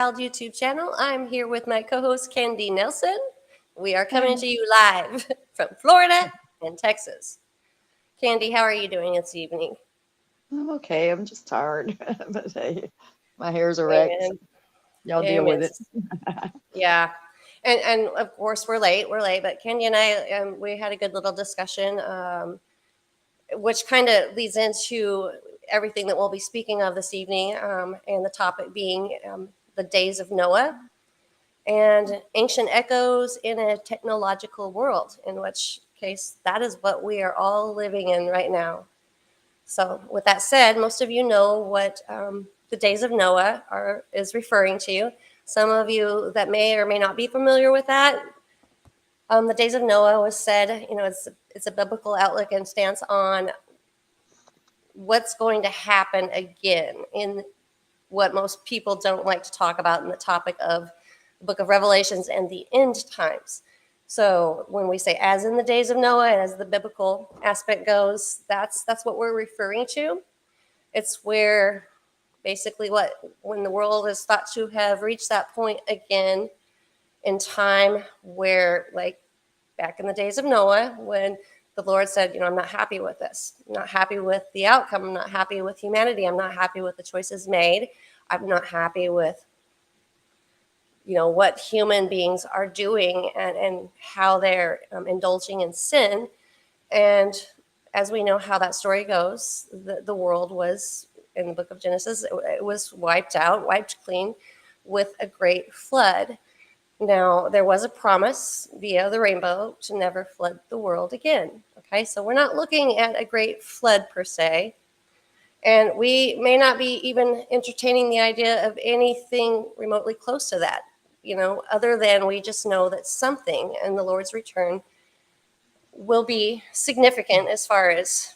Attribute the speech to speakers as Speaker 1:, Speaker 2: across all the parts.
Speaker 1: YouTube channel. I'm here with my co-host Candy Nelson. We are coming to you live from Florida and Texas. Candy, how are you doing this evening?
Speaker 2: I'm okay. I'm just tired. But hey, my hair's a wreck. So
Speaker 1: Amen.
Speaker 2: y'all deal
Speaker 1: Amen.
Speaker 2: with it.
Speaker 1: Yeah. And of course we're late. We're late, but Candy and I we had a good little discussion, which kind of leads into everything that we'll be speaking of this evening, and the topic being the days of Noah and ancient echoes in a technological world, in which case that is what we are all living in right now. So, with that said, most of you know what the days of Noah is referring to. Some of you that may or may not be familiar with that, the days of Noah was said, it's a biblical outlook and stance on what's going to happen again in what most people don't like to talk about in the topic of the book of Revelations and the end times. So when we say as in the days of Noah, as the biblical aspect goes, that's what we're referring to. It's where basically when the world is thought to have reached that point again in time where, like back in the days of Noah, when the Lord said, I'm not happy with this. I'm not happy with the outcome. I'm not happy with humanity. I'm not happy with the choices made. I'm not happy with what human beings are doing and how they're indulging in sin. And as we know how that story goes, the world was, in the book of Genesis, it was wiped out, wiped clean with a great flood. Now, there was a promise via the rainbow to never flood the world again. Okay, so we're not looking at a great flood per se. And we may not be even entertaining the idea of anything remotely close to that, other than we just know that something in the Lord's return will be significant as far as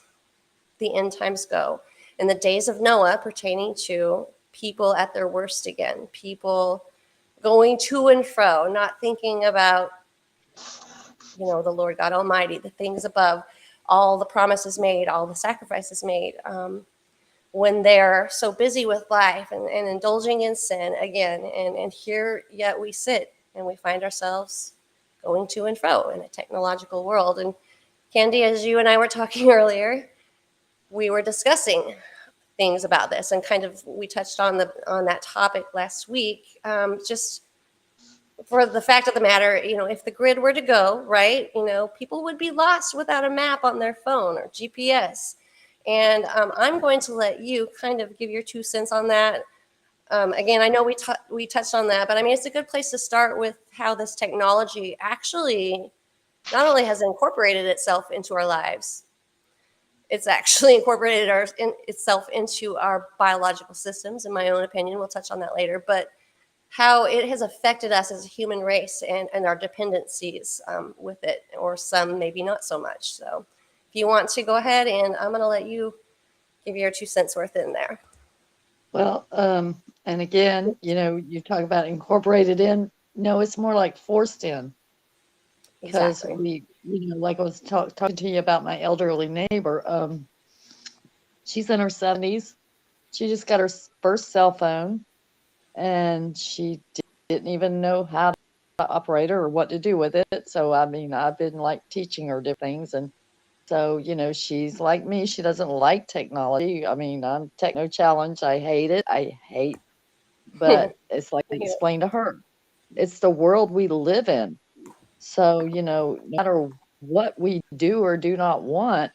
Speaker 1: the end times go. In the days of Noah, pertaining to people at their worst again, people going to and fro, not thinking about, the Lord God Almighty, the things above, all the promises made, all the sacrifices made. When they're so busy with life and indulging in sin again. And here yet we sit and we find ourselves going to and fro in a technological world. And Candy, as you and I were talking earlier, we were discussing things about this, and kind of we touched on that topic last week. Just for the fact of the matter, if the grid were to go, right, people would be lost without a map on their phone or GPS. And I'm going to let you kind of give your 2 cents on that. Again, I know we touched on that, but I mean, it's a good place to start with how this technology actually not only has incorporated itself into our lives, it's actually incorporated itself into our biological systems, in my own opinion. We'll touch on that later. But how it has affected us as a human race and our dependencies with it, or some maybe not so much. So if you want to go ahead, and I'm going to let you give your 2 cents worth in there.
Speaker 2: Well, and again, you talk about incorporated in. No, it's more like forced in because
Speaker 1: Exactly.
Speaker 2: like I was talking to you about my elderly neighbor. She's in her 70s. She just got her first cell phone, and she didn't even know how to operate it or what to do with it. So, I mean, I've been like teaching her different things. And so, she's like me. She doesn't like technology. I mean, I'm techno challenged. I hate it. But it's like I
Speaker 1: Yeah.
Speaker 2: explained to her, it's the world we live in. So, no matter what we do or do not want,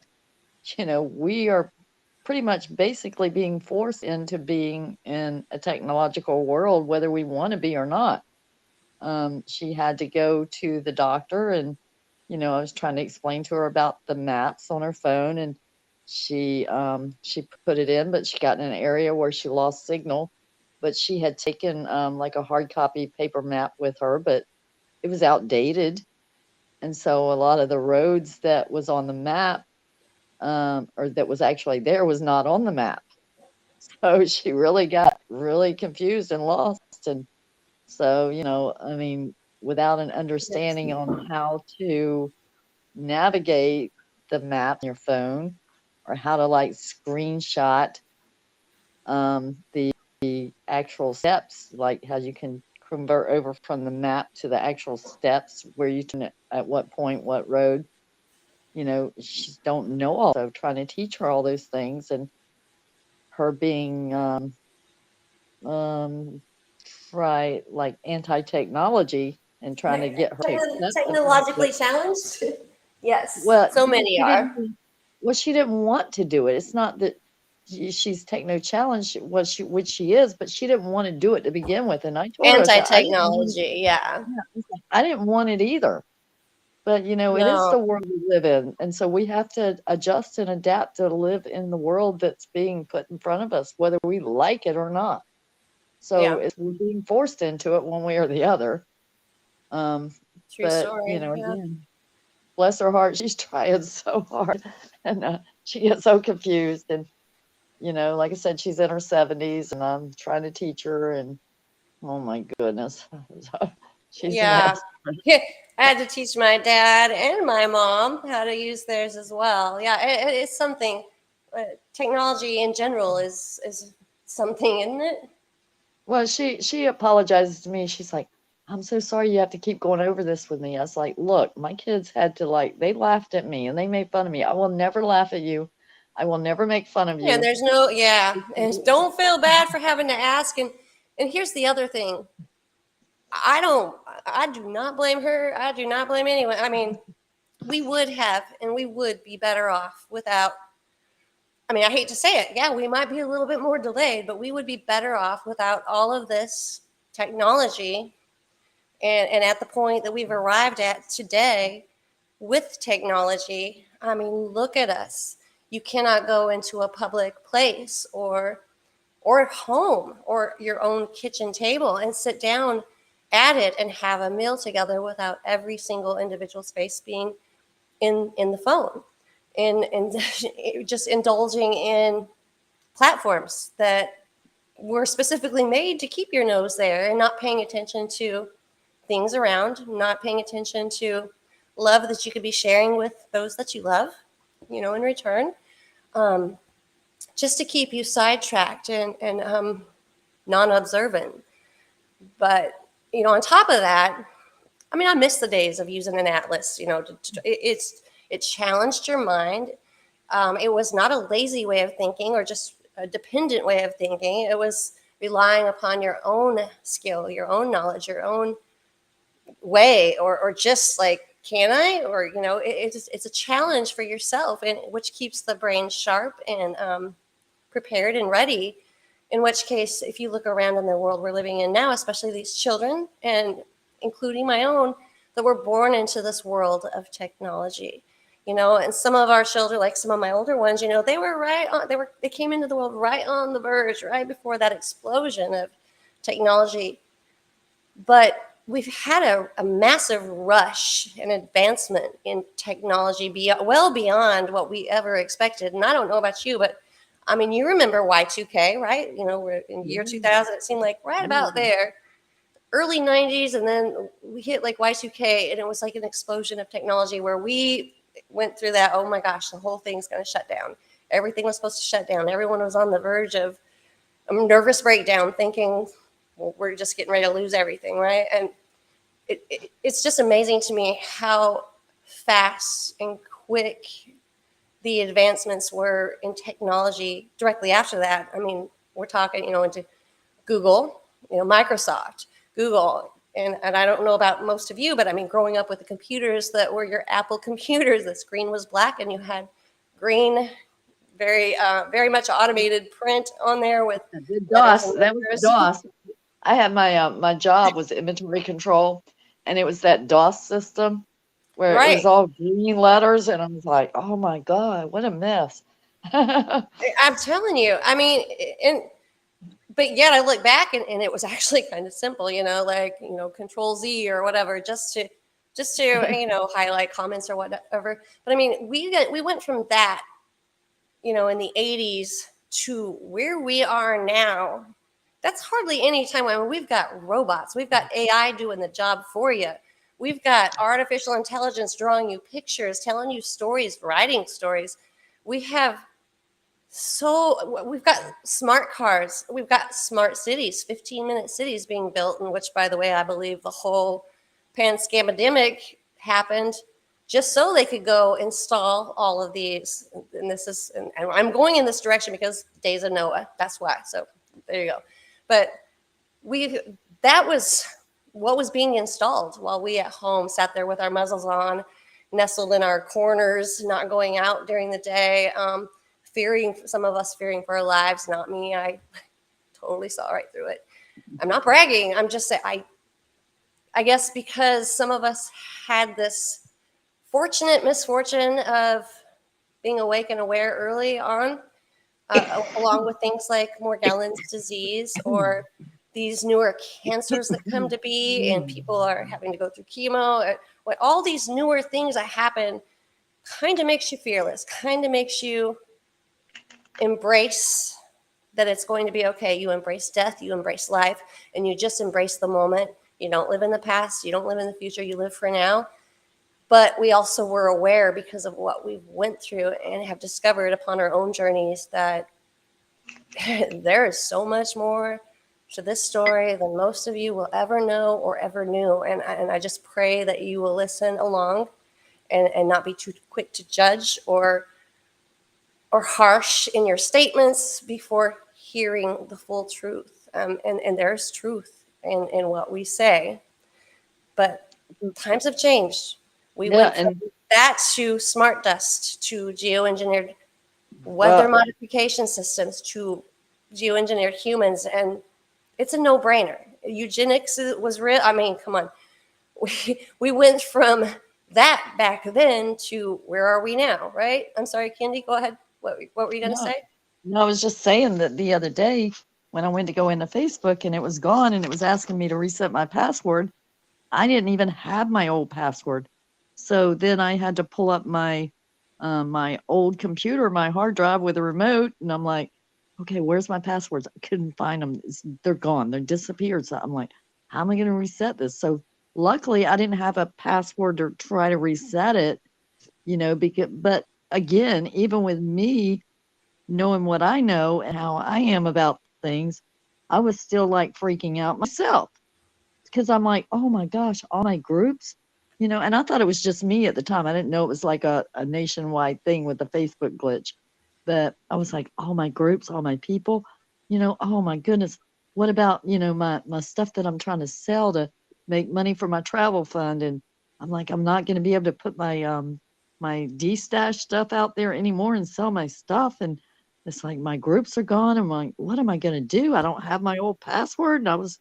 Speaker 2: we are pretty much basically being forced into being in a technological world, whether we want to be or not. She had to go to the doctor, and I was trying to explain to her about the maps on her phone, and she put it in, but she got in an area where she lost signal. But she had taken like a hard copy paper map with her, but it was outdated, and so a lot of the roads that was on the map, or that was actually there, was not on the map. So she really got really confused and lost. And so, I mean, without an understanding on how to navigate the map on your phone, or how to like screenshot the the actual steps, like how you can convert over from the map to the actual steps where you turn at what point, what road. She don't know all. So trying to teach her all those things, and her being um right, like anti-technology, and trying to get her to accept the fact that,
Speaker 1: Technologically challenged? Yes,
Speaker 2: well,
Speaker 1: so many
Speaker 2: she
Speaker 1: are.
Speaker 2: didn't well, she didn't want to do it. It's not that she's techno challenged, what she which she is, but she didn't want to do it to begin with. And I told her, I said, I didn't want it.
Speaker 1: Anti-technology, yeah.
Speaker 2: Yeah, I was like, I didn't want it either. But it is
Speaker 1: No,
Speaker 2: the world we live in, and so we have to adjust and adapt to live in the world that's being put in front of us, whether we like it or not. So
Speaker 1: yeah,
Speaker 2: we're being forced into it one way or the other. Um,
Speaker 1: true
Speaker 2: but
Speaker 1: story, yeah.
Speaker 2: again, bless her heart, she's trying so hard, and she gets so confused. And like I said, she's in her 70s, and I'm trying to teach her, and oh my goodness, she's a
Speaker 1: Yeah.
Speaker 2: mess.
Speaker 1: I had to teach my dad and my mom how to use theirs as well. Yeah, it's something. Technology in general is something, isn't it?
Speaker 2: Well, she apologizes to me. She's like, "I'm so sorry you have to keep going over this with me." I was like, "Look, my kids had to, they laughed at me and they made fun of me. I will never laugh at you. I will never make fun of
Speaker 1: Yeah,
Speaker 2: you."
Speaker 1: there's no, yeah, and don't feel bad for having to ask. And here's the other thing. I don't, I do not blame her. I do not blame anyone. I mean, we would have, and we would be better off without. I mean, I hate to say it. Yeah, we might be a little bit more delayed, but we would be better off without all of this technology. And at the point that we've arrived at today with technology, I mean, look at us. You cannot go into a public place or at home or your own kitchen table and sit down at it and have a meal together without every single individual space being in the phone and just indulging in platforms that were specifically made to keep your nose there and not paying attention to things around, not paying attention to love that you could be sharing with those that you love, in return, um, just to keep you sidetracked and non-observant. But on top of that, I mean, I miss the days of using an atlas. It challenged your mind. It was not a lazy way of thinking or just a dependent way of thinking. It was relying upon your own skill, your own knowledge, your own way, or just like, can I? Or it's a challenge for yourself, and which keeps the brain sharp and prepared and ready. In which case, if you look around in the world we're living in now, especially these children, and including my own, that were born into this world of technology. And some of our children, like some of my older ones, they were right on. They came into the world right on the verge, right before that explosion of technology. But we've had a massive rush and advancement in technology, well beyond what we ever expected. And I don't know about you, but I mean, you remember Y2K, right? We're in year
Speaker 2: Yeah.
Speaker 1: 2000. It seemed like right about there, early 90s, and then we hit like Y2K, and it was like an explosion of technology where we went through that. Oh my gosh, the whole thing's going to shut down. Everything was supposed to shut down. Everyone was on the verge of a nervous breakdown, thinking, well, we're just getting ready to lose everything, right? And it's just amazing to me how fast and quick the advancements were in technology directly after that. I mean, we're talking, into Google, Microsoft, Google. And I don't know about most of you, but I mean, growing up with the computers that were your Apple computers, the screen was black and you had green, very much automated print on there with
Speaker 2: The
Speaker 1: letters
Speaker 2: DOS,
Speaker 1: and
Speaker 2: that was
Speaker 1: numbers.
Speaker 2: DOS. I had my job was inventory control, and it was that DOS system where it was
Speaker 1: Right.
Speaker 2: all green letters, and I was like, "Oh my God, what a mess."
Speaker 1: I'm telling you. I mean, and but yet I look back and it was actually kind of simple, like, control Z or whatever, just to highlight comments or whatever. But I mean, we went from that, in the 80s to where we are now. That's hardly any time. I mean, we've got robots, we've got AI doing the job for you. We've got artificial intelligence drawing you pictures, telling you stories, writing stories. We have So we've got smart cars, we've got smart cities, 15-minute cities being built, in which, by the way, I believe the whole pan-scamdemic happened just so they could go install all of these. And this is, and I'm going in this direction because days of Noah, that's why. So there you go. But we, that was what was being installed while we at home sat there with our muzzles on, nestled in our corners, not going out during the day, fearing, some of us fearing for our lives. Not me. I totally saw right through it. I'm not bragging. I'm just saying, I guess because some of us had this fortunate misfortune of being awake and aware early on, along with things like morgellons disease or these newer cancers that come to be, and people are having to go through chemo. What all these newer things that happen kind of makes you fearless, kind of makes you embrace that it's going to be okay. You embrace death, you embrace life, and you just embrace the moment. You don't live in the past, you don't live in the future, you live for now. But we also were aware because of what we went through and have discovered upon our own journeys that there is so much more to this story than most of you will ever know or ever knew. And I just pray that you will listen along and not be too quick to judge or harsh in your statements before hearing the full truth. And there's truth in what we say. But times have changed. We
Speaker 2: Yeah,
Speaker 1: went from
Speaker 2: and
Speaker 1: that to smart dust to geoengineered weather
Speaker 2: well,
Speaker 1: modification systems to geoengineered humans. And it's a no-brainer. Eugenics was real. I mean, come on. We went from that back then to where are we now, right? I'm sorry, Kendi, go ahead. What were you going to
Speaker 2: no,
Speaker 1: say?
Speaker 2: no, I was just saying that the other day when I went to go into Facebook and it was gone and it was asking me to reset my password, I didn't even have my old password. So then I had to pull up my old computer, my hard drive with a remote, and I'm like, okay, where's my passwords? I couldn't find them. They're gone. They're disappeared. So I'm like, how am I going to reset this? So luckily, I didn't have a password to try to reset it, but again, even with me knowing what I know and how I am about things, I was still like freaking out myself because I'm like, oh my gosh, all my groups, and I thought it was just me at the time. I didn't know it was like a nationwide thing with the Facebook glitch. But I was like, all my groups, all my people, oh my goodness. What about, my stuff that I'm trying to sell to make money for my travel fund? And I'm like, I'm not going to be able to put my D-stash stuff out there anymore and sell my stuff. And it's like my groups are gone. I'm like, what am I going to do? I don't have my old password. And I was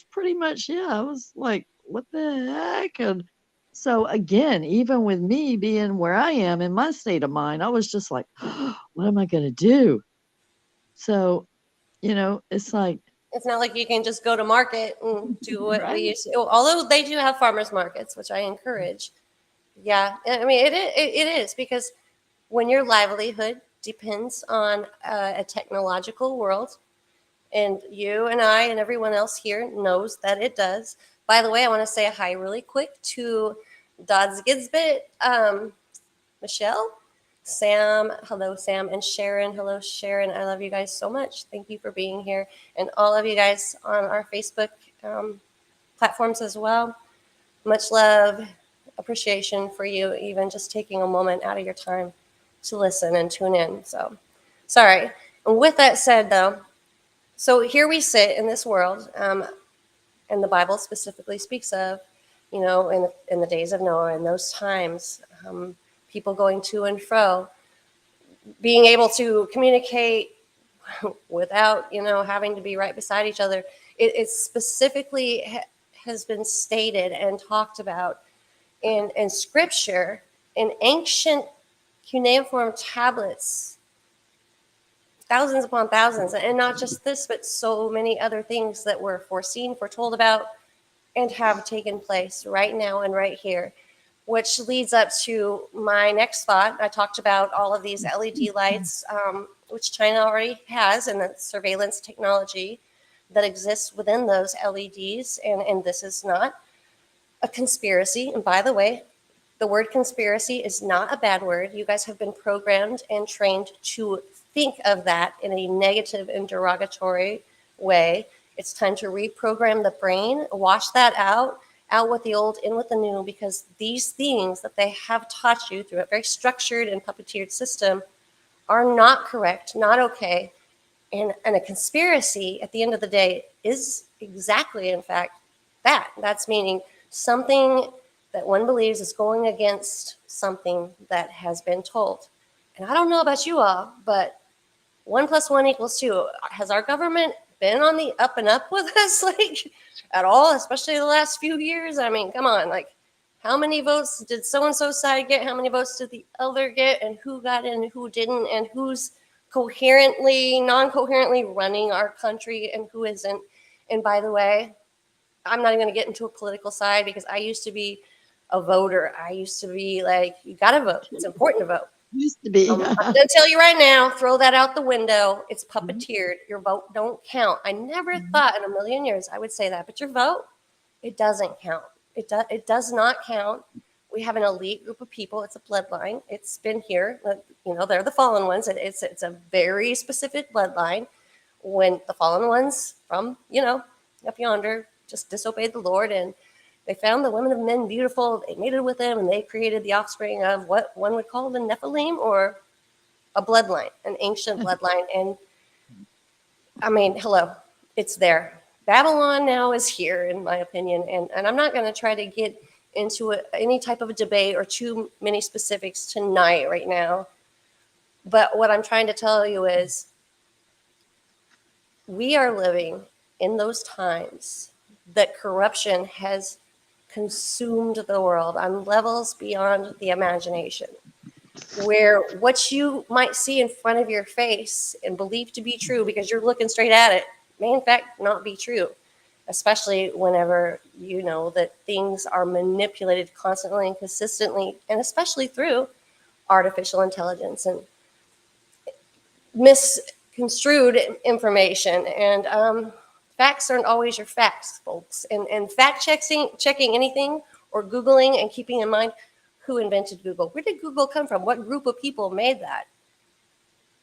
Speaker 2: pretty much, yeah, I was like, what the heck? And so again, even with me being where I am in my state of mind, I was just like, what am I going to do? So, it's like,
Speaker 1: It's not like you can just go to market and do what we
Speaker 2: right?
Speaker 1: used to. Although they do have farmers markets, which I encourage. Yeah, I mean, it is because when your livelihood depends on a technological world, and you and I and everyone else here knows that it does. By the way, I want to say a hi really quick to Dodds Gidsbit, Michelle, Sam, hello, Sam, and Sharon, hello, Sharon. I love you guys so much. Thank you for being here. And all of you guys on our Facebook platforms as well. Much love, appreciation for you, even just taking a moment out of your time to listen and tune in. So, sorry. And with that said, though, so here we sit in this world, and the Bible specifically speaks of, in the days of Noah, in those times, people going to and fro, being able to communicate without, having to be right beside each other. It specifically has been stated and talked about in Scripture, in ancient cuneiform tablets, thousands upon thousands, and not just this, but so many other things that were foreseen, foretold about, and have taken place right now and right here, which leads up to my next thought. I talked about all of these LED lights, which China already has, and the surveillance technology that exists within those LEDs, and this is not a conspiracy. And by the way, the word conspiracy is not a bad word. You guys have been programmed and trained to think of that in a negative and derogatory way. It's time to reprogram the brain, wash that out with the old, in with the new, because these things that they have taught you through a very structured and puppeteered system are not correct, not okay. And a conspiracy, at the end of the day, is exactly, in fact, that. That's meaning something that one believes is going against something that has been told. And I don't know about you all, but 1 + 1 = 2. Has our government been on the up and up with us, like, at all, especially the last few years? I mean, come on, like, how many votes did so-and-so side get? How many votes did the other get? And who got in and who didn't? And who's coherently, non-coherently running our country and who isn't? And by the way, I'm not even going to get into a political side because I used to be a voter. I used to be like, you got to vote. It's important to vote.
Speaker 2: Used to be.
Speaker 1: I'm going to tell you right now, throw that out the window. It's puppeteered. Your vote don't count. I never thought in a million years I would say that, but your vote, it doesn't count. It does not count. We have an elite group of people. It's a bloodline. It's been here. They're the fallen ones. It's a very specific bloodline. When the fallen ones from, up yonder just disobeyed the Lord, and they found the women of men beautiful. They mated with them, and they created the offspring of what one would call the Nephilim, or a bloodline, an ancient bloodline. And I mean, hello, it's there. Babylon now is here, in my opinion. And I'm not going to try to get into any type of a debate or too many specifics tonight right now. But what I'm trying to tell you is we are living in those times that corruption has consumed the world on levels beyond the imagination, where what you might see in front of your face and believe to be true because you're looking straight at it may in fact not be true, especially whenever you know that things are manipulated constantly and consistently, and especially through artificial intelligence and misconstrued information. And facts aren't always your facts, folks. And fact checking anything or Googling and keeping in mind who invented Google. Where did Google come from? What group of people made that?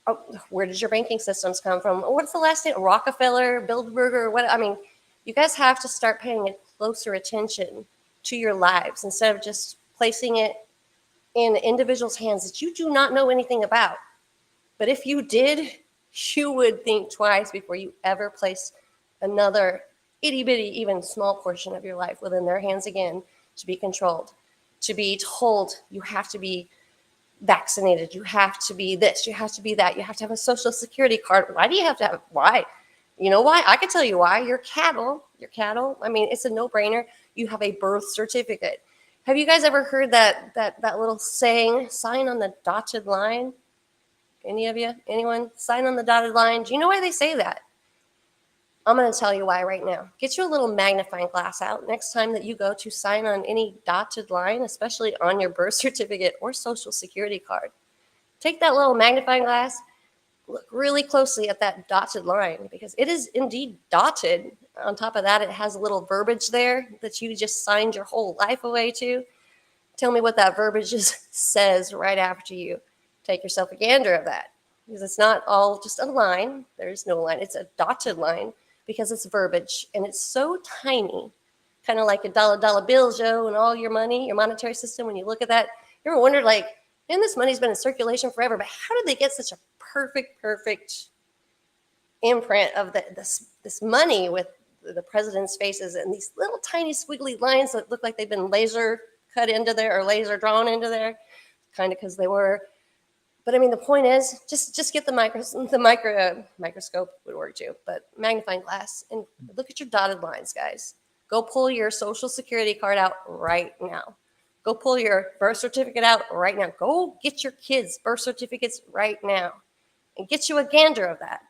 Speaker 1: Oh, where did your banking systems come from? What's the last name? Rockefeller, Bilderberger, what? I mean, you guys have to start paying a closer attention to your lives instead of just placing it in individuals' hands that you do not know anything about. But if you did, you would think twice before you ever place another itty bitty, even small portion of your life within their hands again, to be controlled, to be told you have to be vaccinated, you have to be this, you have to be that, you have to have a social security card. Why do you have to have, why? You know why? I can tell you why. Your cattle. I mean, it's a no-brainer. You have a birth certificate. Have you guys ever heard that little saying, sign on the dotted line? Any of you? Anyone? Sign on the dotted line. Do you know why they say that? I'm going to tell you why right now. Get you a little magnifying glass out next time that you go to sign on any dotted line, especially on your birth certificate or social security card. Take that little magnifying glass, look really closely at that dotted line, because it is indeed dotted. On top of that, it has a little verbiage there that you just signed your whole life away to. Tell me what that verbiage just says right after you take yourself a gander of that, because it's not all just a line. There's no line. It's a dotted line because it's verbiage, and it's so tiny, kind of like a dollar bill, Joe, and all your money, your monetary system. When you look at that, you ever wondered, like, man, this money's been in circulation forever, but how did they get such a perfect imprint of this money with the president's faces and these little tiny squiggly lines that look like they've been laser cut into there or laser drawn into there, kind of because they were. But I mean, the point is, just get the microscope would work too, but magnifying glass, and look at your dotted lines, guys. Go pull your social security card out right now. Go pull your birth certificate out right now. Go get your kids' birth certificates right now and get you a gander of that.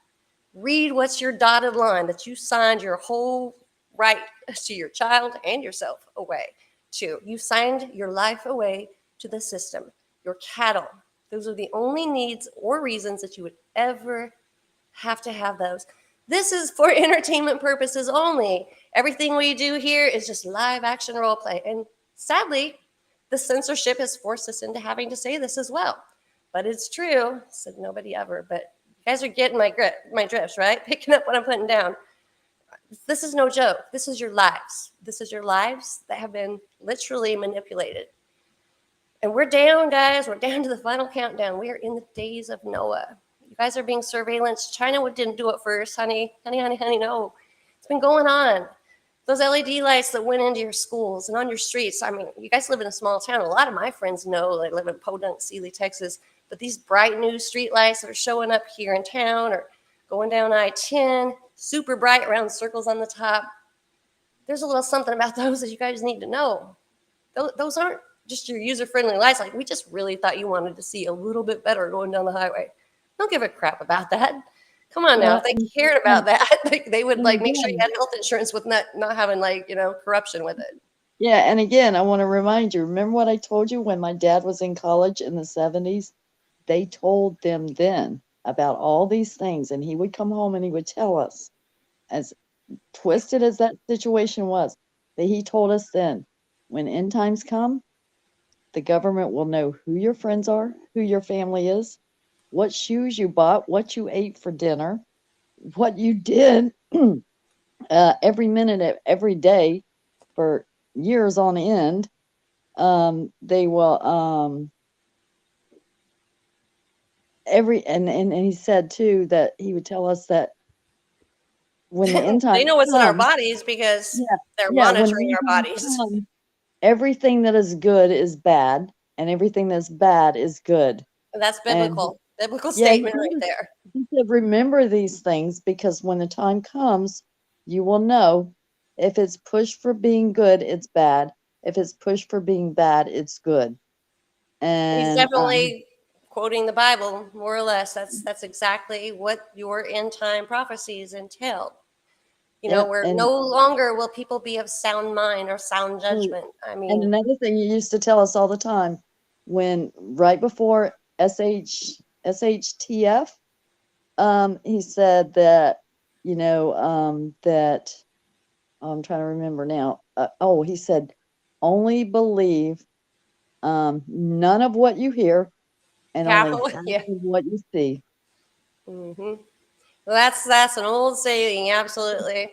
Speaker 1: Read what's your dotted line that you signed your whole right to your child and yourself away to. You signed your life away to the system, your cattle. Those are the only needs or reasons that you would ever have to have those. This is for entertainment purposes only. Everything we do here is just live action role play. And sadly, the censorship has forced us into having to say this as well. But it's true, said nobody ever, but You guys are getting my drifts, right? Picking up what I'm putting down. This is no joke. This is your lives. This is your lives that have been literally manipulated. And we're down, guys. We're down to the final countdown. We are in the days of Noah. You guys are being surveillanced. China didn't do it first, honey. Honey, honey, honey, no. It's been going on. Those LED lights that went into your schools and on your streets. I mean, you guys live in a small town. A lot of my friends know they live in Podunk, Sealy, Texas. But these bright new street lights that are showing up here in town or going down I-10, super bright round circles on the top. There's a little something about those that you guys need to know. Those aren't just your user-friendly lights. Like, we just really thought you wanted to see a little bit better going down the highway. Don't give a crap about that. Come on now.
Speaker 2: Well,
Speaker 1: If they cared about that, they would
Speaker 2: and
Speaker 1: like make sure you
Speaker 2: again,
Speaker 1: had health insurance with not having like, corruption with it.
Speaker 2: yeah, and again, I want to remind you, remember what I told you when my dad was in college in the 70s? They told them then about all these things, and he would come home and he would tell us, as twisted as that situation was, that he told us then, when end times come, the government will know who your friends are, who your family is, what shoes you bought, what you ate for dinner, what you did every minute of every day for years on end. They will and he said too that he would tell us that when the end
Speaker 1: They
Speaker 2: time
Speaker 1: know what's in our
Speaker 2: comes,
Speaker 1: bodies because
Speaker 2: yeah,
Speaker 1: they're
Speaker 2: yeah, when the
Speaker 1: monitoring
Speaker 2: end
Speaker 1: our
Speaker 2: time
Speaker 1: bodies.
Speaker 2: comes, everything that is good is bad, and everything that's bad is good.
Speaker 1: And that's
Speaker 2: And
Speaker 1: biblical
Speaker 2: yeah,
Speaker 1: statement right there.
Speaker 2: he said, remember these things because when the time comes, you will know if it's pushed for being good, it's bad. If it's pushed for being bad, it's good.
Speaker 1: He's
Speaker 2: And
Speaker 1: definitely quoting the Bible, more or less. That's exactly what your end time prophecies entail.
Speaker 2: yep,
Speaker 1: Where
Speaker 2: and
Speaker 1: no longer will people be of sound mind or sound
Speaker 2: oh,
Speaker 1: judgment. I
Speaker 2: and
Speaker 1: mean,
Speaker 2: another thing you used to tell us all the time when right before SHTF, he said that, that I'm trying to remember now. He said, only believe none of what you hear and only
Speaker 1: capital,
Speaker 2: half
Speaker 1: yeah.
Speaker 2: of what you see.
Speaker 1: Well, that's an old saying, absolutely.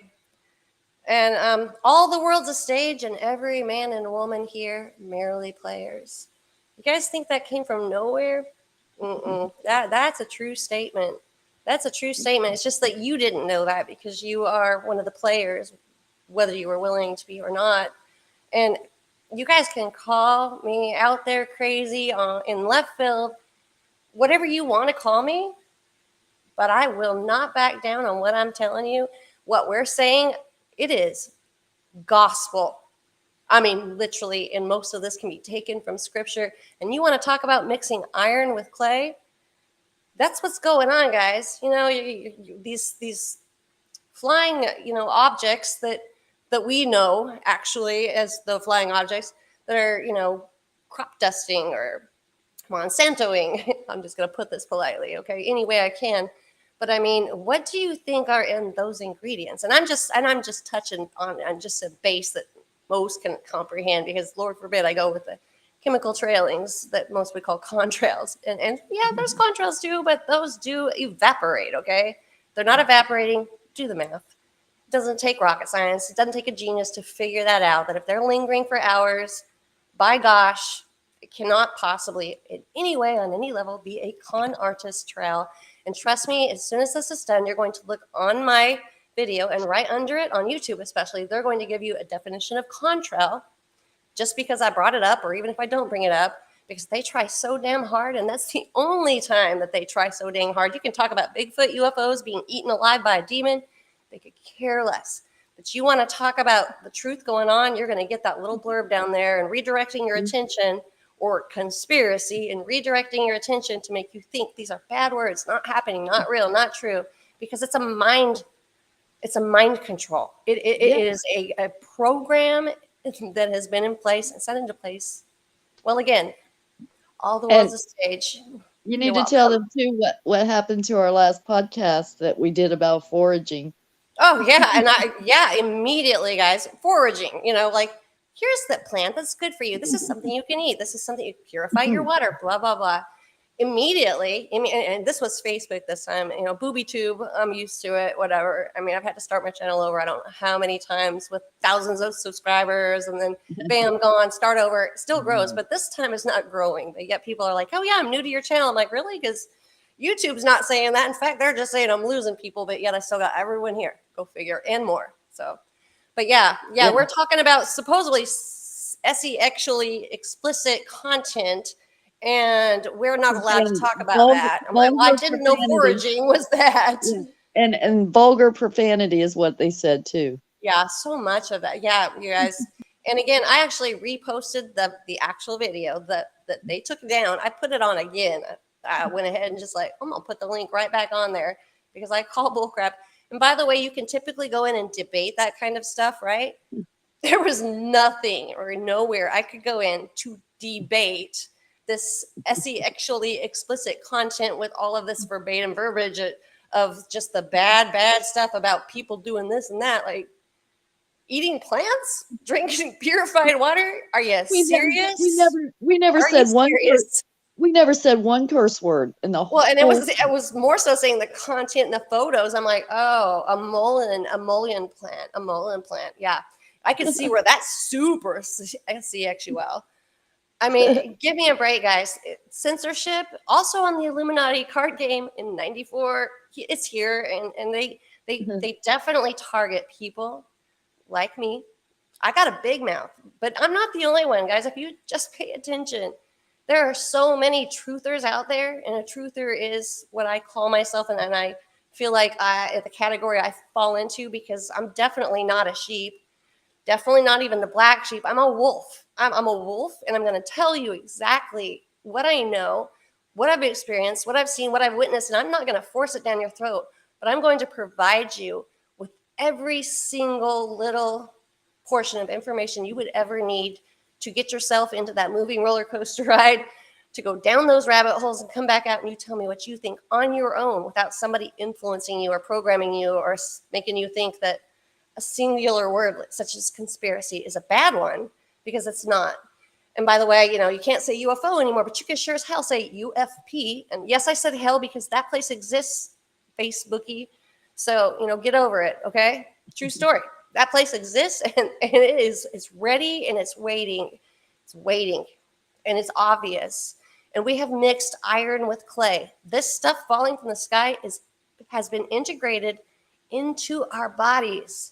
Speaker 1: And all the world's a stage, and every man and woman here merely players. You guys think that came from nowhere? That's a true statement. That's a true statement. It's just that you didn't know that because you are one of the players, whether you were willing to be or not. And you guys can call me out there crazy in left field, whatever you want to call me, but I will not back down on what I'm telling you. What we're saying, it is gospel. I mean, literally, and most of this can be taken from scripture. And you want to talk about mixing iron with clay? That's what's going on, guys. These flying, objects that we know actually as the flying objects that are, crop dusting or Monsantoing. I'm just going to put this politely, okay, any way I can. But I mean, what do you think are in those ingredients? And I'm just touching on just a base that most can comprehend, because Lord forbid I go with the chemical trailings that most would call contrails. And yeah, there's contrails too, but those do evaporate, okay? They're not evaporating. Do the math. It doesn't take rocket science. It doesn't take a genius to figure that out, that if they're lingering for hours, by gosh, it cannot possibly in any way on any level be a con artist trail. And trust me, as soon as this is done, you're going to look on my video, and right under it on YouTube especially, they're going to give you a definition of contrail, just because I brought it up, or even if I don't bring it up, because they try so damn hard. And that's the only time that they try so dang hard. You can talk about Bigfoot, UFOs, being eaten alive by a demon. They could care less. But you want to talk about the truth going on, you're going to get that little blurb down there and redirecting your attention, or conspiracy, and redirecting your attention to make you think these are bad words, not happening, not real, not true, because it's a mind control. It
Speaker 2: Yeah,
Speaker 1: is a program that has been in place and set into place. Well, again, all the world's
Speaker 2: and
Speaker 1: a stage.
Speaker 2: you
Speaker 1: You're
Speaker 2: need to tell
Speaker 1: welcome.
Speaker 2: them too what happened to our last podcast that we did about foraging.
Speaker 1: Oh yeah, and immediately, guys, foraging. Like, here's that plant that's good for you. This is something you can eat. This is something you purify your water. Blah blah blah. immediately, and this was Facebook this time, booby tube, I'm used to it, whatever. I mean, I've had to start my channel over, I don't know how many times, with thousands of subscribers, and then bam, gone, start over. It still grows, but this time it's not growing. But yet people are like, oh yeah, I'm new to your channel. I'm like, really? Because YouTube's not saying that. In fact, they're just saying I'm losing people, but yet I still got everyone here. Go figure, and more. So, but yeah, we're talking about supposedly sexually explicit content, and we're not allowed to talk about that. I'm like, well, I didn't know foraging was that.
Speaker 2: Yeah. And vulgar profanity is what they said too.
Speaker 1: Yeah, so much of that. Yeah, you guys. And again, I actually reposted the actual video that they took down. I put it on again. I went ahead and just like, I'm gonna put the link right back on there because I call bullcrap. And by the way, you can typically go in and debate that kind of stuff, right? There was nothing or nowhere I could go in to debate this sexually explicit content with all of this verbatim verbiage of just the bad stuff about people doing this and that, like eating plants, drinking purified water. Are you serious?
Speaker 2: We never said one. We never said one curse word in the whole.
Speaker 1: Well, and it was more so saying the content and the photos. I'm like, oh, a mullein plant. Yeah, I can see where that's super sexual. I mean, give me a break, guys. Censorship, also on the Illuminati card game in '94, it's here, and they definitely target people like me. I got a big mouth, but I'm not the only one, guys. If you just pay attention, there are so many truthers out there, and a truther is what I call myself, and I feel like the category I fall into, because I'm definitely not a sheep, definitely not even the black sheep. I'm a wolf. I'm a wolf, and I'm going to tell you exactly what I know, what I've experienced, what I've seen, what I've witnessed, and I'm not going to force it down your throat, but I'm going to provide you with every single little portion of information you would ever need to get yourself into that moving roller coaster ride, to go down those rabbit holes and come back out and you tell me what you think on your own without somebody influencing you or programming you or making you think that a singular word such as conspiracy is a bad one, because it's not. And by the way, you can't say UFO anymore, but you can sure as hell say UFP. And yes, I said hell because that place exists, Facebooky. So, get over it, okay? True story. That place exists, and it's ready, and it's waiting. It's waiting, and it's obvious. And we have mixed iron with clay. This stuff falling from the sky has been integrated into our bodies.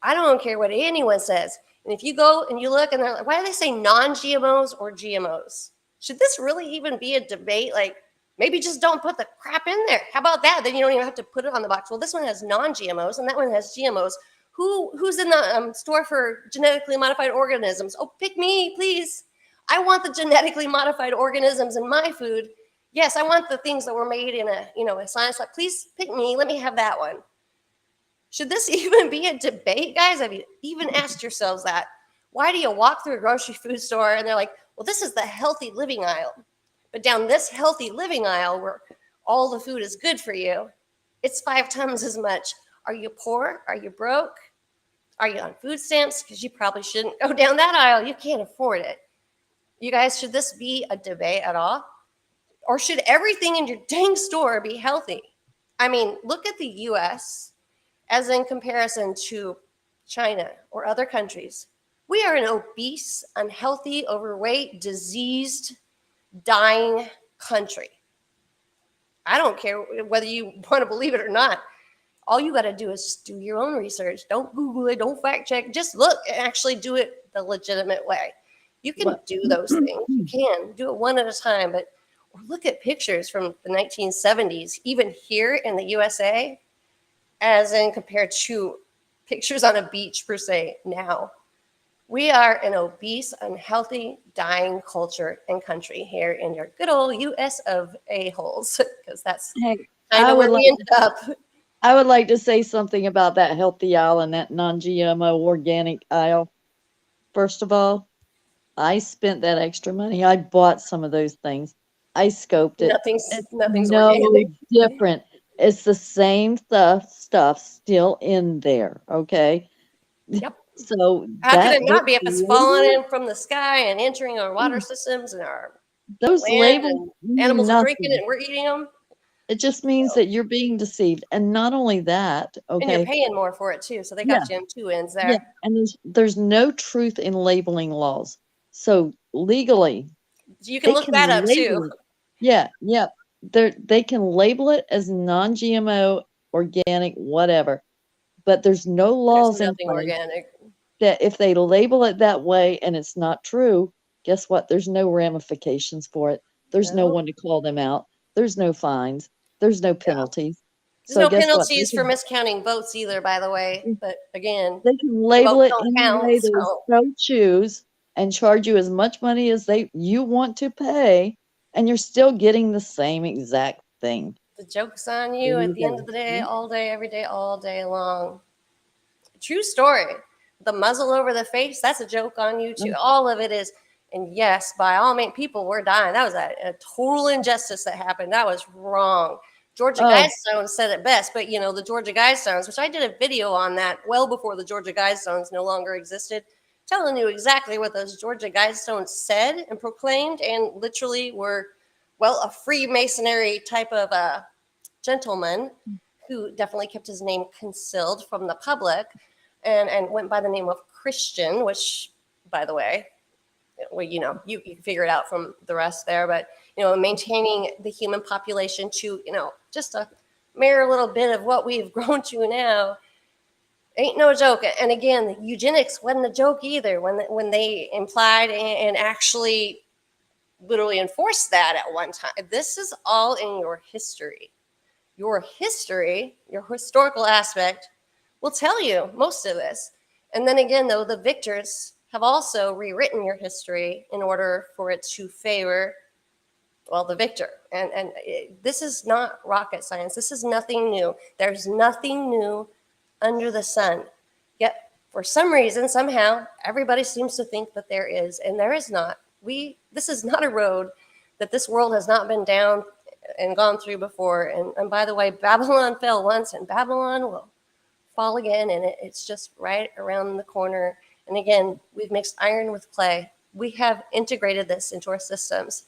Speaker 1: I don't care what anyone says. And if you go and you look and they're like, why do they say non-GMOs or GMOs? Should this really even be a debate? Like, maybe just don't put the crap in there. How about that? Then you don't even have to put it on the box. Well, this one has non-GMOs and that one has GMOs. Who's in the store for genetically modified organisms? Oh, pick me, please. I want the genetically modified organisms in my food. Yes, I want the things that were made in a science lab. Please pick me. Let me have that one. Should this even be a debate, guys? Have you even asked yourselves that? Why do you walk through a grocery food store and they're like, well, this is the healthy living aisle. But down this healthy living aisle where all the food is good for you, it's 5 times as much. Are you poor? Are you broke? Are you on food stamps? Because you probably shouldn't go down that aisle. You can't afford it. You guys, should this be a debate at all? Or should everything in your dang store be healthy? I mean, look at the US as in comparison to China or other countries. We are an obese, unhealthy, overweight, diseased, dying country. I don't care whether you want to believe it or not. All you got to do is just do your own research. Don't Google it. Don't fact check. Just look and actually do it the legitimate way. You can do those things. You can do it one at a time. But look at pictures from the 1970s, even here in the USA, as in compared to pictures on a beach per se now. We are an obese, unhealthy, dying culture and country here in your good old US of a-holes, because that's kind of where we ended up.
Speaker 2: I would like to say something about that healthy aisle and that non-GMO organic aisle. First of all, I spent that extra money. I bought some of those things. I scoped it.
Speaker 1: Nothing's organic.
Speaker 2: Different. It's the same stuff still in there. Okay.
Speaker 1: Yep.
Speaker 2: So
Speaker 1: how could it not be if it's falling in from the sky and entering our water systems and our
Speaker 2: those
Speaker 1: land
Speaker 2: labels
Speaker 1: and
Speaker 2: mean
Speaker 1: animals are drinking it
Speaker 2: nothing.
Speaker 1: and we're eating them.
Speaker 2: It just means that you're being deceived. And not only that,
Speaker 1: And you're
Speaker 2: okay,
Speaker 1: paying more for it too. So they
Speaker 2: yeah,
Speaker 1: got you in two ends
Speaker 2: yeah,
Speaker 1: there.
Speaker 2: and there's no truth in labeling laws. So legally,
Speaker 1: You can
Speaker 2: they
Speaker 1: look
Speaker 2: can
Speaker 1: that up too.
Speaker 2: label it. Yeah, yeah. They can label it as non-GMO, organic, whatever. But there's no
Speaker 1: There's
Speaker 2: laws in
Speaker 1: nothing
Speaker 2: place
Speaker 1: organic.
Speaker 2: that if they label it that way and it's not true, guess what? There's no ramifications for it. There's no
Speaker 1: No.
Speaker 2: one to call them out. There's no fines. There's no
Speaker 1: Yeah.
Speaker 2: penalties.
Speaker 1: There's
Speaker 2: So
Speaker 1: no
Speaker 2: guess what?
Speaker 1: penalties for miscounting votes either, by the way. But again,
Speaker 2: They can
Speaker 1: your
Speaker 2: label
Speaker 1: votes
Speaker 2: it
Speaker 1: don't
Speaker 2: any
Speaker 1: count.
Speaker 2: way they
Speaker 1: So
Speaker 2: so choose and charge you as much money as you want to pay, and you're still getting the same exact thing.
Speaker 1: the joke's on
Speaker 2: There
Speaker 1: you at
Speaker 2: you
Speaker 1: the end of
Speaker 2: go.
Speaker 1: the day, all day, every day, all day long. True story. The muzzle over the face, that's a joke on you too.
Speaker 2: Oh,
Speaker 1: All of it is. And yes, by all means, people were dying. That was a total injustice that happened. That was wrong. Georgia
Speaker 2: oh,
Speaker 1: Guidestones said it best, but the Georgia Guidestones, which I did a video on that well before the Georgia Guidestones no longer existed, telling you exactly what those Georgia Guidestones said and proclaimed, and literally were, well, a Freemasonry type of gentleman who definitely kept his name concealed from the public and went by the name of Christian, which, by the way, well, you can figure it out from the rest there, but, maintaining the human population to, just a mere little bit of what we've grown to now ain't no joke. And again, eugenics wasn't a joke either when they implied and actually literally enforced that at one time. This is all in your history. Your history, your historical aspect will tell you most of this. And then again, though, the victors have also rewritten your history in order for it to favor, well, the victor. And this is not rocket science. This is nothing new. There's nothing new under the sun. Yet, for some reason, somehow, everybody seems to think that there is, and there is not. This is not a road that this world has not been down and gone through before. And by the way, Babylon fell once, and Babylon will fall again, and it's just right around the corner. And again, we've mixed iron with clay. We have integrated this into our systems.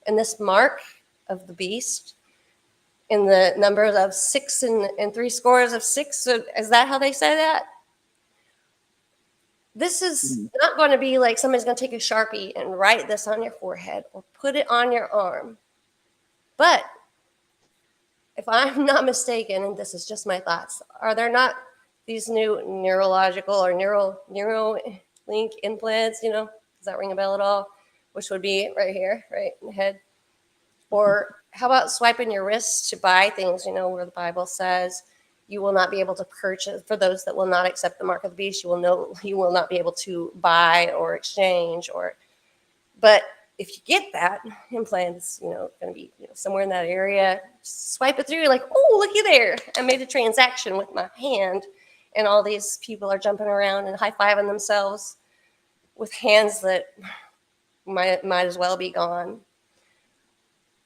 Speaker 1: And this mark of the beast in the numbers of 6 and 3 scores of 6, so is that how they say that? This is not going to be like somebody's going to take a Sharpie and write this on your forehead or put it on your arm. But if I'm not mistaken, and this is just my thoughts, are there not these new neurological or neuro link implants? Does that ring a bell at all? Which would be right here, right in the head. Or how about swiping your wrist to buy things? Where the Bible says you will not be able to purchase, for those that will not accept the mark of the beast. You will not be able to buy or exchange But if you get that implant, it's going to be somewhere in that area. Swipe it through, like, oh, looky there! I made a transaction with my hand, and all these people are jumping around and high fiving themselves with hands that might as well be gone.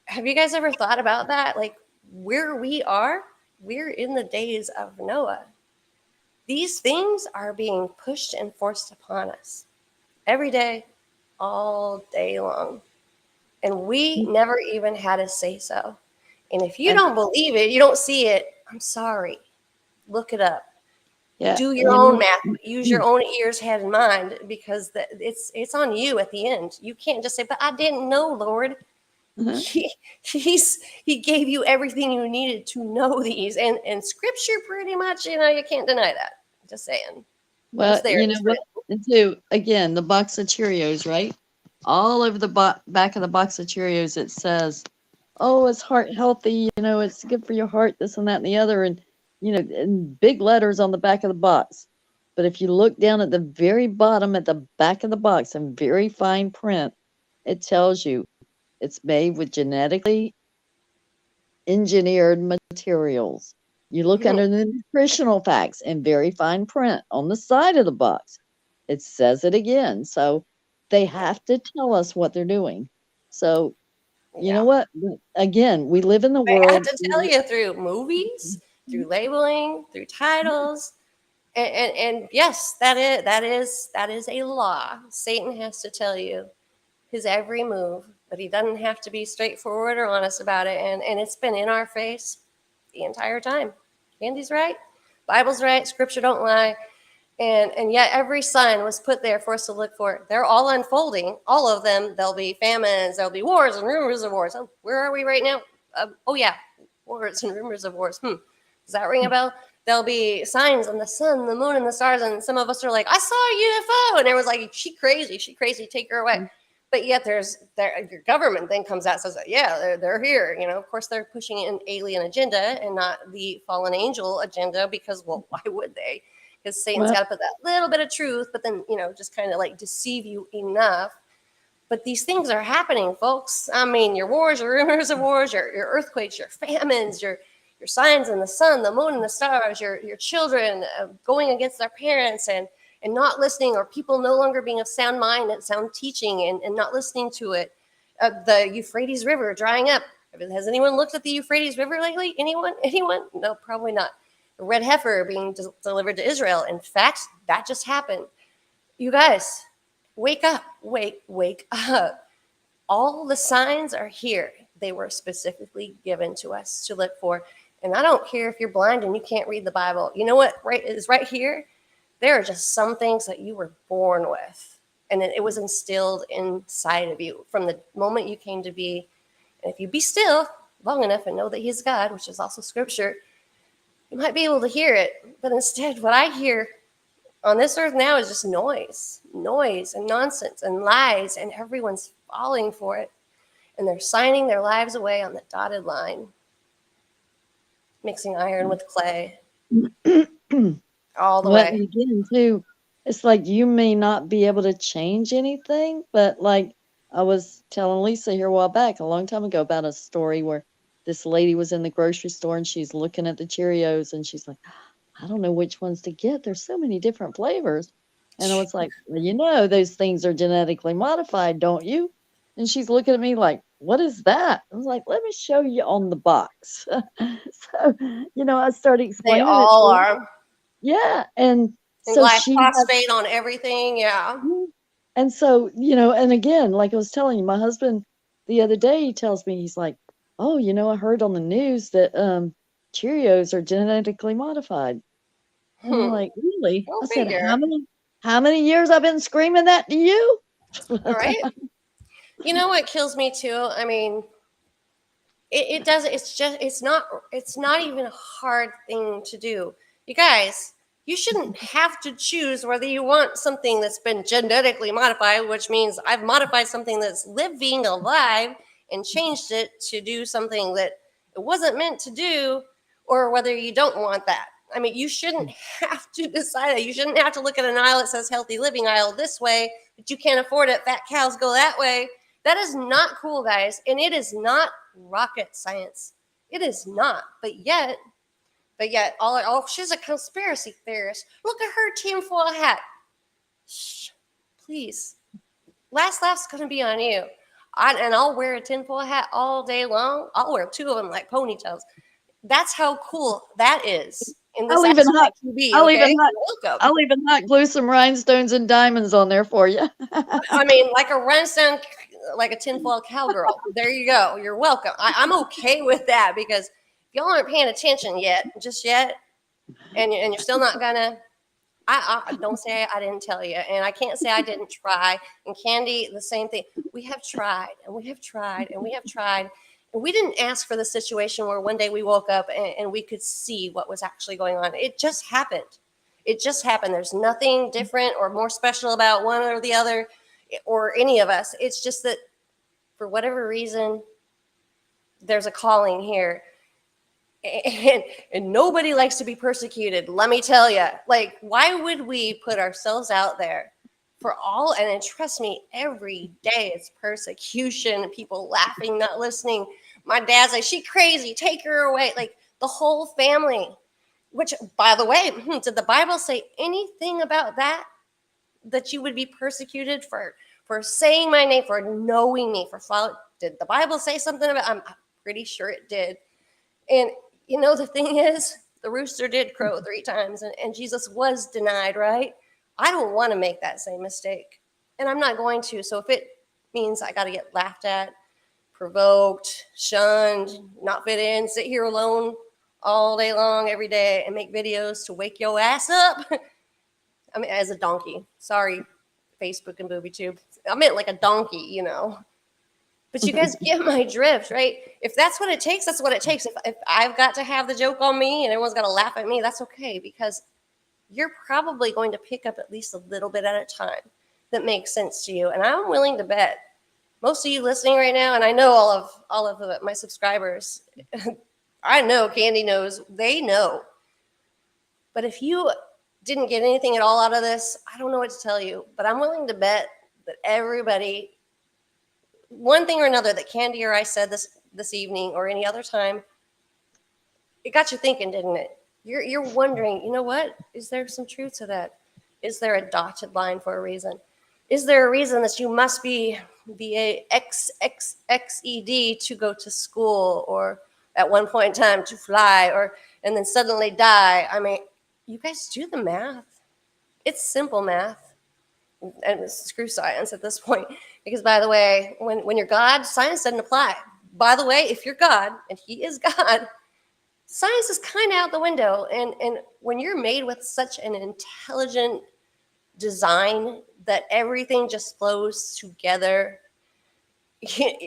Speaker 1: Have you guys ever thought about that? Like where we are, we're in the days of Noah. These things are being pushed and forced upon us every day, all day long. And we never even had a say so. And if you
Speaker 2: and
Speaker 1: don't believe it, you don't see it, I'm sorry. Look it up.
Speaker 2: yeah,
Speaker 1: Do your own math. Use your own ears, head, and mind, because it's on you at the end. You can't just say, "But I didn't know, Lord."
Speaker 2: uh-huh.
Speaker 1: He gave you everything you needed to know these, and Scripture pretty much, you can't deny that. Just saying, it's
Speaker 2: Well,
Speaker 1: there.
Speaker 2: you know
Speaker 1: It's
Speaker 2: what?
Speaker 1: written.
Speaker 2: And too, again, the box of Cheerios, right? All over the back of the box of Cheerios, it says, "Oh, it's heart healthy. It's good for your heart. This and that and the other," and in big letters on the back of the box. But if you look down at the very bottom, at the back of the box, in very fine print, it tells you it's made with genetically engineered materials. You look under the nutritional facts in very fine print on the side of the box. It says it again. So they have to tell us what they're doing. So, you know
Speaker 1: Yeah,
Speaker 2: what? Again, we live in the
Speaker 1: they have
Speaker 2: world.
Speaker 1: to tell you through movies, through labeling, through titles, and yes, that is a law. Satan has to tell you his every move, but he doesn't have to be straightforward or honest about it. And it's been in our face the entire time. Andy's right. Bible's right. Scripture don't lie. And yet every sign was put there for us to look for. They're all unfolding, all of them. There'll be famines, there'll be wars and rumors of wars. Oh, where are we right now? Oh yeah, wars and rumors of wars. Does that ring a bell? There'll be signs on the sun, the moon, and the stars, and some of us are like, I saw a UFO, and everyone's like, she crazy, take her away. But yet your government then comes out and says, yeah, they're here. Of course they're pushing an alien agenda and not the fallen angel agenda, because, well, why would they? Because Satan's got to put that little bit of truth, but then, just kind of like deceive you enough. But these things are happening, folks. I mean, your wars, your rumors of wars, your earthquakes, your famines, your signs in the sun, the moon, and the stars, your children going against their parents and not listening, or people no longer being of sound mind and sound teaching and not listening to it. The Euphrates River drying up. Has anyone looked at the Euphrates River lately? Anyone? No, probably not. A red heifer being delivered to Israel. In fact, that just happened. You guys, wake up, wake up. All the signs are here. They were specifically given to us to look for. And I don't care if you're blind and you can't read the Bible. You know what is right here? There are just some things that you were born with. And it was instilled inside of you from the moment you came to be. And if you be still long enough and know that he's God, which is also scripture, you might be able to hear it. But instead, what I hear on this earth now is just noise and nonsense and lies, and everyone's falling for it. And they're signing their lives away on the dotted line, mixing iron with clay all the way.
Speaker 2: Again, too, it's like you may not be able to change anything, but like I was telling Lisa here a while back, a long time ago, about a story where this lady was in the grocery store and she's looking at the Cheerios and she's like, I don't know which ones to get. There's so many different flavors. And I was like, well, those things are genetically modified, don't you? And she's looking at me like, what is that? I was like, let me show you on the box. So, I started
Speaker 1: They
Speaker 2: explaining
Speaker 1: all
Speaker 2: it.
Speaker 1: are.
Speaker 2: Yeah. And
Speaker 1: And
Speaker 2: so she has,
Speaker 1: glyphosate on everything. Yeah.
Speaker 2: and so, and again, like I was telling you, my husband the other day, he tells me, he's like, oh, I heard on the news that Cheerios are genetically modified. And I'm like, really?
Speaker 1: Go
Speaker 2: I said,
Speaker 1: figure.
Speaker 2: how many years I've been screaming that to you?
Speaker 1: All right. You know what kills me too? I mean, it does. It's not even a hard thing to do. You guys, you shouldn't have to choose whether you want something that's been genetically modified, which means I've modified something that's living alive and changed it to do something that it wasn't meant to do, or whether you don't want that. I mean, you shouldn't have to decide that. You shouldn't have to look at an aisle that says healthy living aisle this way, but you can't afford it. Fat cows go that way. That is not cool, guys. And it is not rocket science. It is not. But yet, she's a conspiracy theorist. Look at her tinfoil hat. Shh, please. Last laugh's going to be on you. I'll wear a tinfoil hat all day long. I'll wear two of them like ponytails. That's how cool that is. In this
Speaker 2: I'll even hot,
Speaker 1: to be,
Speaker 2: I'll
Speaker 1: okay?
Speaker 2: even hot,
Speaker 1: Welcome.
Speaker 2: I'll even hot glue some rhinestones and diamonds on there for you.
Speaker 1: I mean, like a rhinestone, like a tinfoil cowgirl. There you go. You're welcome. I'm okay with that, because if y'all aren't paying attention just yet, and you're still not gonna, I don't say I didn't tell you, and I can't say I didn't try. And Candy, the same thing. We have tried, and we have tried, and we have tried. And we didn't ask for the situation where one day we woke up and we could see what was actually going on. It just happened. It just happened. There's nothing different or more special about one or the other or any of us. It's just that for whatever reason, there's a calling here. And nobody likes to be persecuted. Let me tell you, like, why would we put ourselves out there for all? And trust me, every day it's persecution, people laughing, not listening. My dad's like, she crazy, take her away. Like the whole family, which, by the way, did the Bible say anything about that you would be persecuted for saying my name, for knowing me, for following? Did the Bible say something about? I'm pretty sure it did. And the thing is, the rooster did crow 3 times, and Jesus was denied, right? I don't want to make that same mistake, and I'm not going to. So if it means I got to get laughed at, provoked, shunned, not fit in, sit here alone all day long every day and make videos to wake your ass up. I mean, as a donkey. Sorry, Facebook and BoobyTube. I meant like a donkey, you know. But you guys get my drift, right? If that's what it takes, that's what it takes. If I've got to have the joke on me and everyone's got to laugh at me, that's okay, because you're probably going to pick up at least a little bit at a time that makes sense to you. And I'm willing to bet most of you listening right now, and I know all of my subscribers, I know Candy knows, they know. But if you didn't get anything at all out of this, I don't know what to tell you. But I'm willing to bet that everybody, one thing or another that Candy or I said this evening or any other time, it got you thinking, didn't it? You're wondering, you know what? Is there some truth to that? Is there a dotted line for a reason? Is there a reason that you must be a XXXED to go to school, or at one point in time to fly, or and then suddenly die? I mean, you guys do the math. It's simple math. And screw science at this point. Because by the way, when you're God, science doesn't apply. By the way, if you're God, and he is God, science is kind of out the window. And when you're made with such an intelligent design that everything just flows together,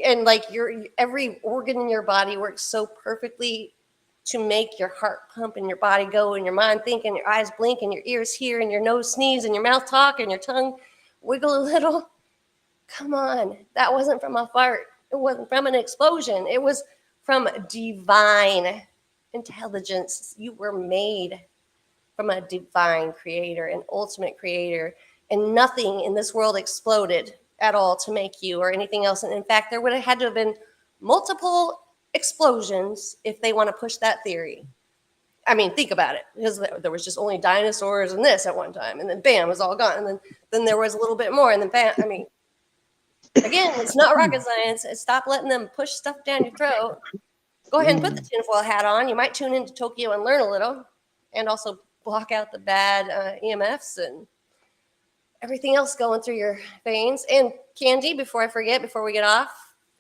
Speaker 1: and like every organ in your body works so perfectly to make your heart pump and your body go and your mind think and your eyes blink and your ears hear and your nose sneeze and your mouth talk and your tongue wiggle a little. Come on, that wasn't from a fart. It wasn't from an explosion. It was from divine intelligence. You were made from a divine creator, an ultimate creator, and nothing in this world exploded at all to make you or anything else. And in fact, there would have had to have been multiple explosions if they want to push that theory. I mean, think about it, because there was just only dinosaurs and this at one time, and then bam, it was all gone, and then there was a little bit more, and then bam. I mean, again, it's not rocket science. Stop letting them push stuff down your throat. Go ahead and put the tinfoil hat on. You might tune into Tokyo and learn a little, and also block out the bad EMFs and everything else going through your veins. And Candy, before I forget, before we get off,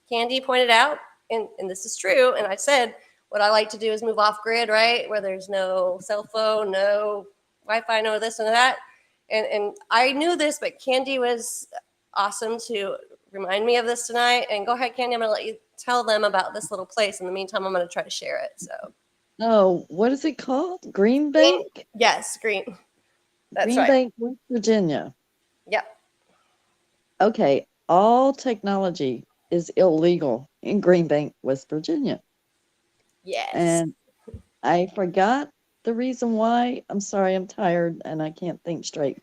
Speaker 1: Candy pointed out, and this is true, and I said, what I like to do is move off grid, right? Where there's no cell phone, no Wi-Fi, no this and that. And I knew this, but Candy was awesome to remind me of this tonight. And go ahead, Candy, I'm gonna let you tell them about this little place. In the meantime, I'm gonna try to share it. So.
Speaker 2: Oh, what is it called? Green Bank?
Speaker 1: Yes, Green. That's
Speaker 2: Green
Speaker 1: right.
Speaker 2: Bank, West Virginia.
Speaker 1: Yep.
Speaker 2: Okay, all technology is illegal in Green Bank, West Virginia.
Speaker 1: Yes.
Speaker 2: And I forgot the reason why. I'm sorry, I'm tired and I can't think straight.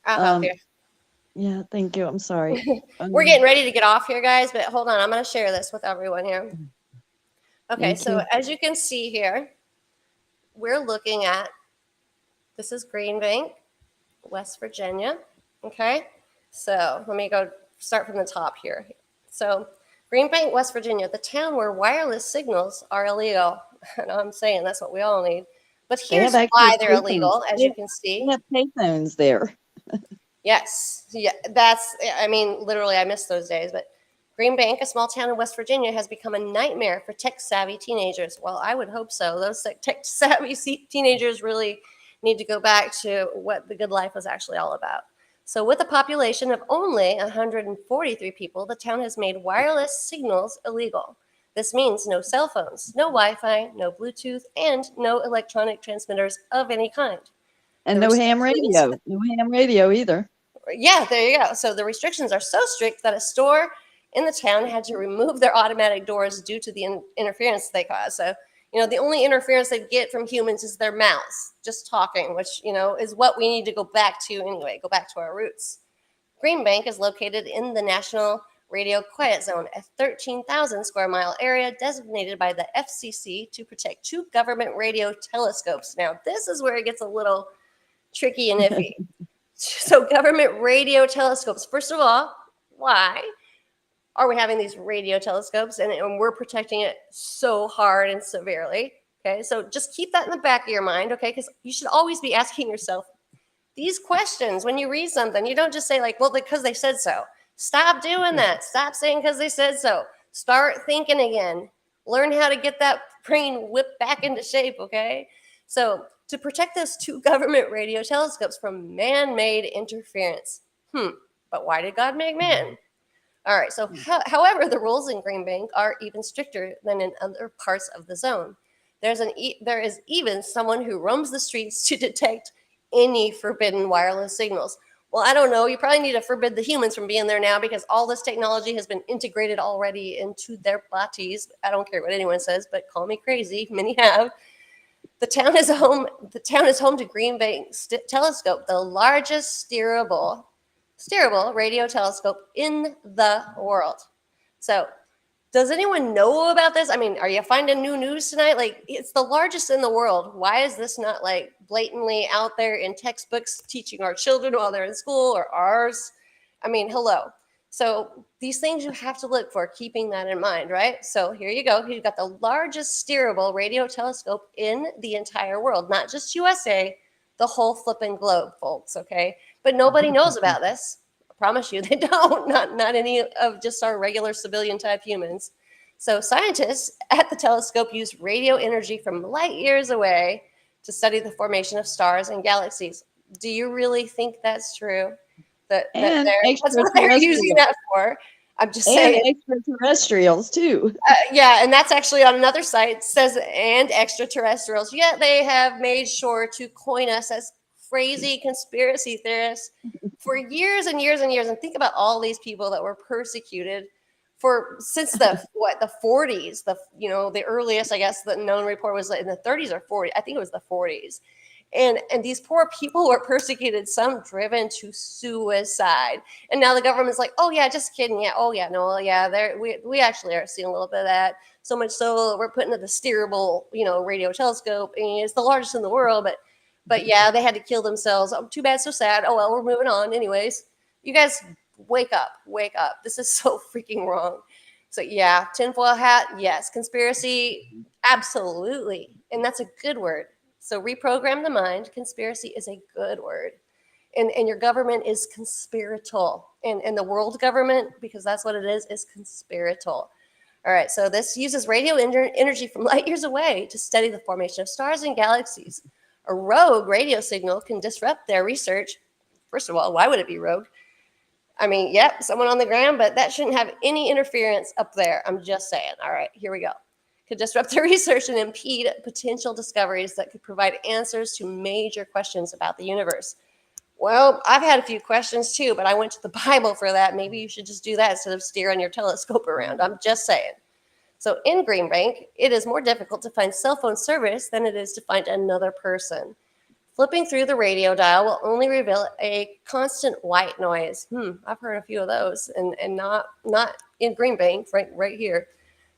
Speaker 1: I'll help you.
Speaker 2: Yeah, thank you. I'm sorry.
Speaker 1: We're getting ready to get off here, guys, but hold on. I'm going to share this with everyone here. Okay, so as you can see here, we're looking at, this is Green Bank, West Virginia. Okay, so let me go start from the top here. So Green Bank, West Virginia, the town where wireless signals are illegal. And I'm saying that's what we all need. But here's why they're illegal, as you can see.
Speaker 2: They have payphones there.
Speaker 1: Yes. Yeah, I mean, literally, I miss those days. But Green Bank, a small town in West Virginia, has become a nightmare for tech-savvy teenagers. Well, I would hope so. Those tech-savvy teenagers really need to go back to what the good life was actually all about. So with a population of only 143 people, the town has made wireless signals illegal. This means no cell phones, no Wi-Fi, no Bluetooth, and no electronic transmitters of any kind.
Speaker 2: And no ham radio. No ham radio either.
Speaker 1: Yeah, there you go. So the restrictions are so strict that a store in the town had to remove their automatic doors due to the interference they cause. So, the only interference they get from humans is their mouths, just talking, which, is what we need to go back to anyway, go back to our roots. Green Bank is located in the National Radio Quiet Zone, a 13,000 square mile area designated by the FCC to protect 2 government radio telescopes. Now, this is where it gets a little tricky and iffy. So government radio telescopes. First of all, why are we having these radio telescopes and we're protecting it so hard and severely? Okay, so just keep that in the back of your mind, okay? Because you should always be asking yourself these questions when you read something. You don't just say like, well, because they said so. Stop doing that. Stop saying because they said so. Start thinking again. Learn how to get that brain whipped back into shape, okay? So, to protect those 2 government radio telescopes from man made interference. But why did God make man? All right, so however, the rules in Green Bank are even stricter than in other parts of the zone. There is even someone who roams the streets to detect any forbidden wireless signals. Well, I don't know. You probably need to forbid the humans from being there now because all this technology has been integrated already into their bodies. I don't care what anyone says, but call me crazy. Many have. The town is home. The town is home to Green Bank Telescope, the largest steerable radio telescope in the world. So, does anyone know about this? I mean, are you finding new news tonight? Like, it's the largest in the world. Why is this not like blatantly out there in textbooks teaching our children while they're in school or ours? I mean, hello. So these things you have to look for, keeping that in mind, right? So here you go. You've got the largest steerable radio telescope in the entire world, not just USA, the whole flipping globe, folks, okay? But nobody knows about this. I promise you they don't, not any of just our regular civilian type humans. So scientists at the telescope use radio energy from light years away to study the formation of stars and galaxies. Do you really think that's true?
Speaker 2: And
Speaker 1: That's what they're using
Speaker 2: extraterrestrials.
Speaker 1: that for. I'm just
Speaker 2: And
Speaker 1: saying.
Speaker 2: extraterrestrials too.
Speaker 1: Yeah, and that's actually on another site. It says and extraterrestrials. Yet they have made sure to coin us as crazy conspiracy theorists for years and years and years. And think about all these people that were persecuted for since the 40s. The earliest, I guess, the known report was in the 30s or 40s. I think it was the 40s. And these poor people were persecuted, some driven to suicide. And now the government's like, oh yeah, just kidding. Yeah, oh yeah, no, yeah, we actually are seeing a little bit of that. So much so we're putting the steerable, radio telescope, and it's the largest in the world. But yeah, they had to kill themselves. Oh, too bad, so sad. Oh well, we're moving on. Anyways, you guys wake up, wake up. This is so freaking wrong. So yeah, tinfoil hat, yes. Conspiracy, absolutely, and that's a good word. So reprogram the mind. Conspiracy is a good word. And your government is conspiratol. And the world government, because that's what it is conspiratol. All right, so this uses radio energy from light years away to study the formation of stars and galaxies. A rogue radio signal can disrupt their research. First of all, why would it be rogue? I mean, yep, someone on the ground, but that shouldn't have any interference up there. I'm just saying. All right, here we go. Could disrupt their research and impede potential discoveries that could provide answers to major questions about the universe. Well, I've had a few questions too, but I went to the Bible for that. Maybe you should just do that instead of steering your telescope around. I'm just saying. So in Green Bank, it is more difficult to find cell phone service than it is to find another person. Flipping through the radio dial will only reveal a constant white noise. I've heard a few of those, and not in Green Bank, right here.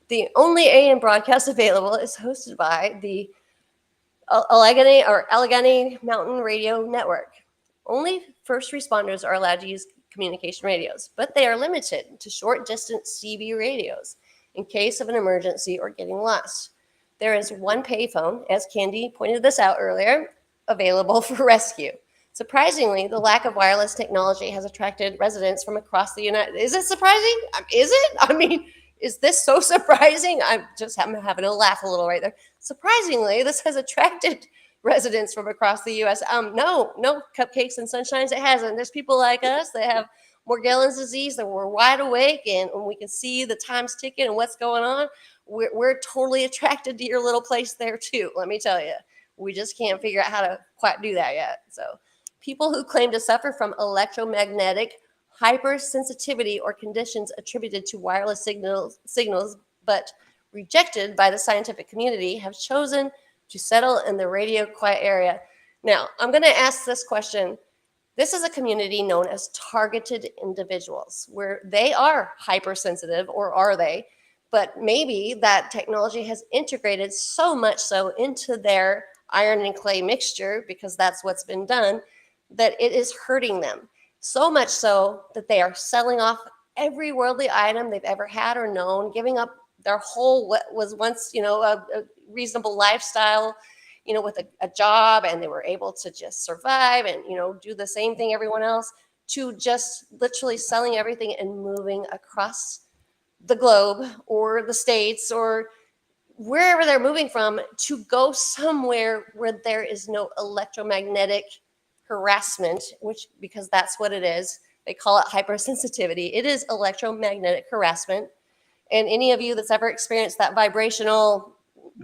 Speaker 1: The only AM broadcast available is hosted by the Allegheny Mountain Radio Network. Only first responders are allowed to use communication radios, but they are limited to short distance CB radios in case of an emergency or getting lost. There is one payphone, as Candy pointed this out earlier, available for rescue. Surprisingly, the lack of wireless technology has attracted residents from across the United States. Is it surprising? Is it? I mean, is this so surprising? I'm having to laugh a little right there. Surprisingly, this has attracted residents from across the U.S. No cupcakes and sunshines. It hasn't. There's people like us that have morgellons disease that we're wide awake and we can see the time's ticking and what's going on. We're totally attracted to your little place there too. Let me tell you, we just can't figure out how to quite do that yet. So, people who claim to suffer from electromagnetic hypersensitivity or conditions attributed to wireless signals but rejected by the scientific community have chosen to settle in the radio quiet area. Now, I'm going to ask this question. This is a community known as targeted individuals, where they are hypersensitive, or are they? But maybe that technology has integrated so much so into their iron and clay mixture, because that's what's been done, that it is hurting them. So much so that they are selling off every worldly item they've ever had or known, giving up their whole what was once, a reasonable lifestyle, with a job, and they were able to just survive and, do the same thing everyone else. to just literally selling everything and moving across the globe or the states or wherever they're moving from to go somewhere where there is no electromagnetic harassment, which, because that's what it is, they call it hypersensitivity. It is electromagnetic harassment. And any of you that's ever experienced that vibrational,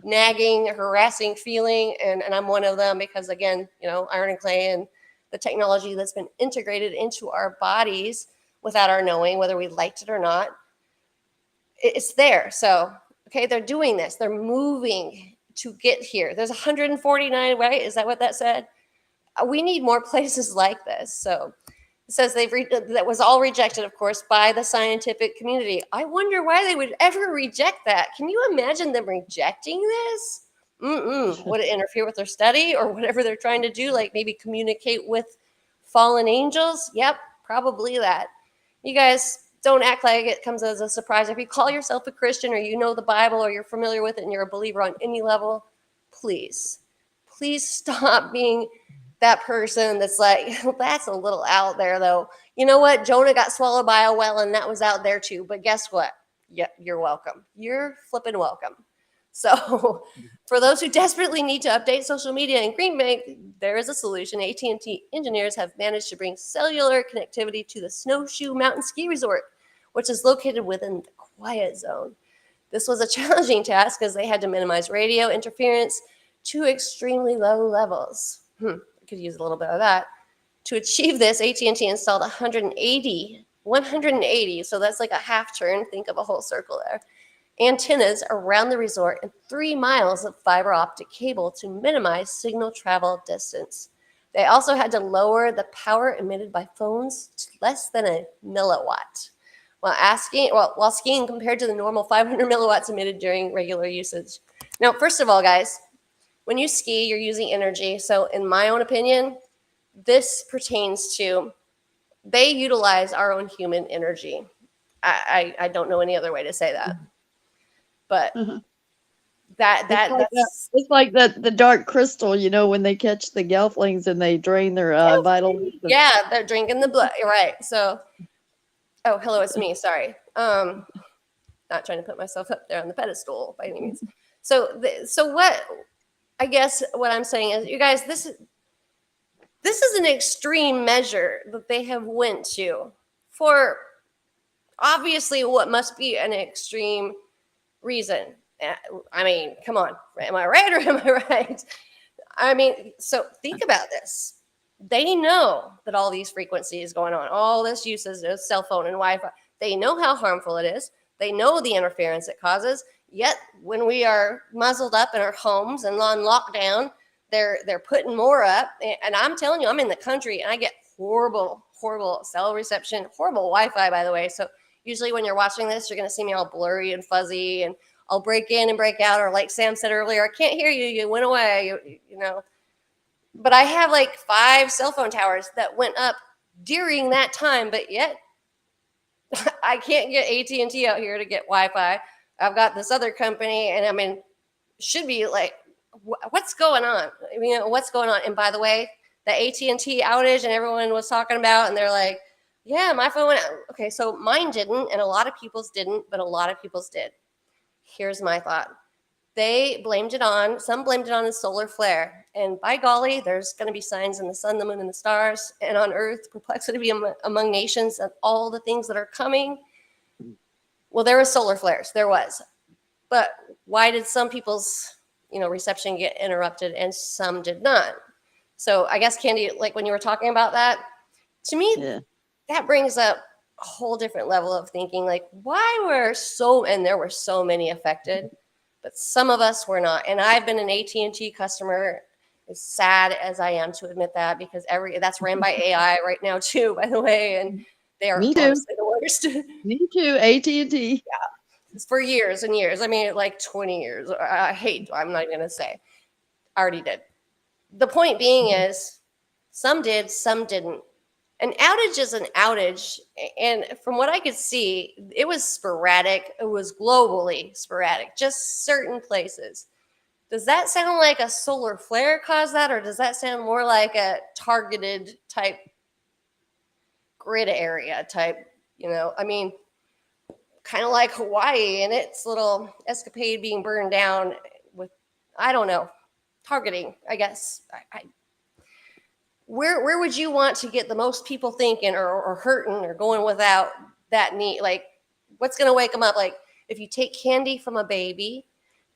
Speaker 1: nagging, harassing feeling, and I'm one of them because, again, iron and clay and the technology that's been integrated into our bodies without our knowing, whether we liked it or not, it's there. So, okay, they're doing this. They're moving to get here. There's 149, right? Is that what that said? We need more places like this. So it says that was all rejected, of course, by the scientific community. I wonder why they would ever reject that. Can you imagine them rejecting this? Would it interfere with their study or whatever they're trying to do? Like maybe communicate with fallen angels? Yep, probably that. You guys, don't act like it comes as a surprise. If you call yourself a Christian or you know the Bible or you're familiar with it and you're a believer on any level, please stop being that person that's like, that's a little out there though. You know what? Jonah got swallowed by a whale and that was out there too. But guess what? Yeah, you're welcome. You're flipping welcome. So for those who desperately need to update social media in Green Bay, there is a solution. AT&T engineers have managed to bring cellular connectivity to the Snowshoe Mountain Ski Resort, which is located within the quiet zone. This was a challenging task as they had to minimize radio interference to extremely low levels. I could use a little bit of that. To achieve this, AT&T installed 180, so that's like a half turn. Think of a whole circle there. Antennas around the resort and 3 miles of fiber optic cable to minimize signal travel distance. They also had to lower the power emitted by phones to less than a milliwatt while skiing compared to the normal 500 milliwatts emitted during regular usage. Now, first of all, guys, when you ski, you're using energy. So in my own opinion, this pertains to, they utilize our own human energy. I don't know any other way to say that. But
Speaker 2: it's like the dark crystal, when they catch the gelflings and they drain their vitals.
Speaker 1: Yeah, they're drinking the blood. You're right. So, oh, hello, it's me. Sorry. Not trying to put myself up there on the pedestal by any means. So what? I guess what I'm saying is, you guys, this is an extreme measure that they have went to for obviously what must be an extreme reason. I mean, come on. Am I right or am I right? I mean, so think about this. They know that all these frequencies going on, all this usage of cell phone and Wi-Fi, they know how harmful it is. They know the interference it causes. Yet when we are muzzled up in our homes and on lockdown, they're putting more up. And I'm telling you, I'm in the country and I get horrible cell reception, horrible Wi-Fi, by the way. So usually when you're watching this, you're going to see me all blurry and fuzzy, and I'll break in and break out, or like Sam said earlier, I can't hear you. You went away, you know. But I have like 5 cell phone towers that went up during that time, but yet I can't get AT&T out here to get Wi-Fi. I've got this other company, and I mean, should be like, what's going on? I mean, what's going on? And by the way, the AT&T outage and everyone was talking about, and they're like, yeah, my phone went out. Okay, so mine didn't, and a lot of people's didn't, but a lot of people's did. Here's my thought. Some blamed it on a solar flare. And by golly, there's going to be signs in the sun, the moon, and the stars, and on earth, perplexity be among nations, and all the things that are coming. Well, there were solar flares. There was. But why did some people's, reception get interrupted and some did not? So I guess, Candy, like when you were talking about that, to me, that brings up a whole different level of thinking. Like, and there were so many affected, but some of us were not. And I've been an AT&T customer, as sad as I am to admit that, because that's ran by AI right now too, by the way, and they are honestly the worst.
Speaker 2: Me too, AT&T.
Speaker 1: Yeah, for years and years. I mean, like 20 years. I'm not even going to say. I already did. The point being is, some did, some didn't. An outage is an outage, and from what I could see, it was sporadic. It was globally sporadic, just certain places. Does that sound like a solar flare caused that, or does that sound more like a targeted type grid area type, I mean, kind of like Hawaii and its little escapade being burned down with, I don't know, targeting, I guess. Where would you want to get the most people thinking or hurting or going without that need? Like, what's going to wake them up? Like, if you take candy from a baby,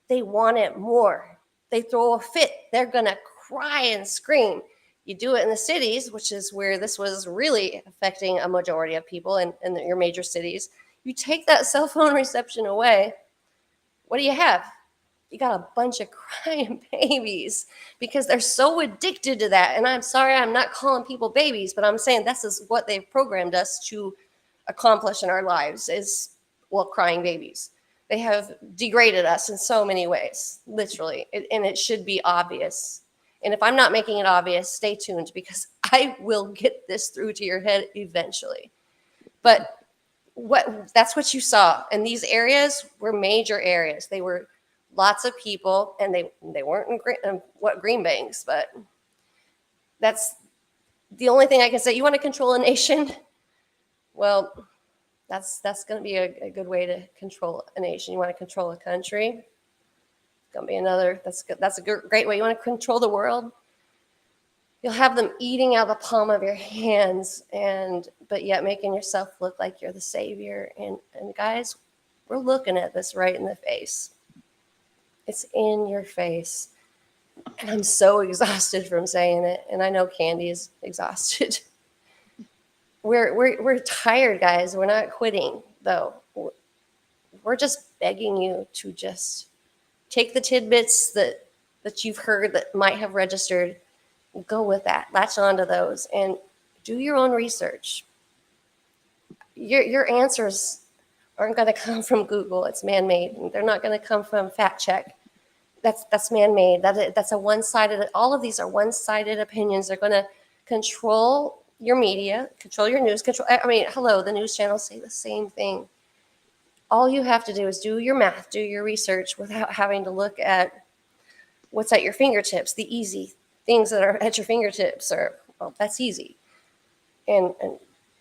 Speaker 1: they want it more. They throw a fit. They're going to cry and scream. You do it in the cities, which is where this was really affecting a majority of people in your major cities. You take that cell phone reception away, what do you have? You got a bunch of crying babies because they're so addicted to that. And I'm sorry, I'm not calling people babies, but I'm saying this is what they've programmed us to accomplish in our lives is, well, crying babies. They have degraded us in so many ways, literally, and it should be obvious. And if I'm not making it obvious, stay tuned because I will get this through to your head eventually. But that's what you saw. And these areas were major areas. They were lots of people, and they weren't in green banks, but that's the only thing I can say. You want to control a nation? Well, that's going to be a good way to control a nation. You want to control a country? It's going to be another. That's a great way. You want to control the world? You'll have them eating out of the palm of your hands, but yet making yourself look like you're the savior. And guys, we're looking at this right in the face. It's in your face. And I'm so exhausted from saying it. And I know Candy is exhausted. We're tired, guys. We're not quitting, though. We're just begging you to just take the tidbits that you've heard that might have registered. Go with that. Latch onto those and do your own research. Your answers aren't going to come from Google. It's man-made. They're not going to come from fact check. That's man-made. That's a one-sided. All of these are one-sided opinions. They're going to control your media, control your news. Hello, the news channels say the same thing. All you have to do is do your math, do your research without having to look at what's at your fingertips. The easy things that are at your fingertips that's easy. And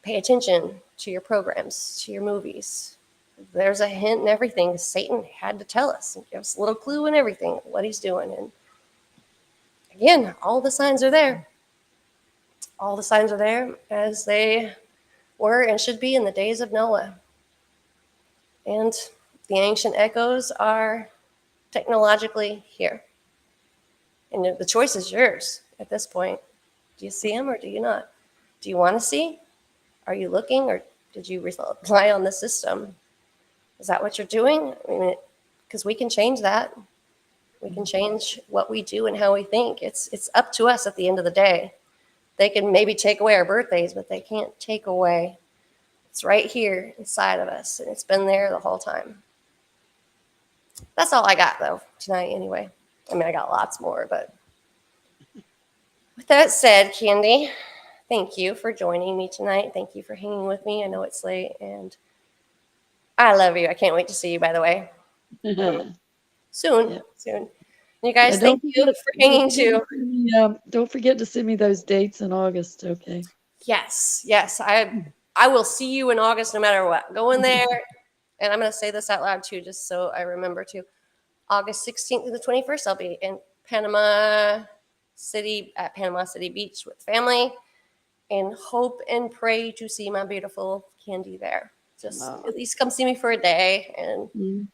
Speaker 1: pay attention to your programs, to your movies. There's a hint in everything. Satan had to tell us and give us a little clue in everything, what he's doing. And again, all the signs are there. All the signs are there as they were and should be in the days of Noah. And the ancient echoes are technologically here. And the choice is yours at this point. Do you see them or do you not? Do you want to see? Are you looking, or did you rely on the system? Is that what you're doing? Because we can change that. We can change what we do and how we think. It's up to us at the end of the day. They can maybe take away our birthdays, but they can't take away. It's right here inside of us, and it's been there the whole time. That's all I got, though, tonight anyway. I got lots more, but with that said, Candy, thank you for joining me tonight. Thank you for hanging with me. I know it's late, and I love you. I can't wait to see you, by the way. Soon.
Speaker 2: Yeah.
Speaker 1: Soon. You guys, thank you for hanging too.
Speaker 2: Don't forget to send me those dates in August, okay?
Speaker 1: Yes. I will see you in August no matter what. Go in there, and I'm going to say this out loud too, just so I remember to. August 16th to the 21st, I'll be in Panama City, at Panama City Beach with family, and hope and pray to see my beautiful Candy there. Just at least come see me for a day, and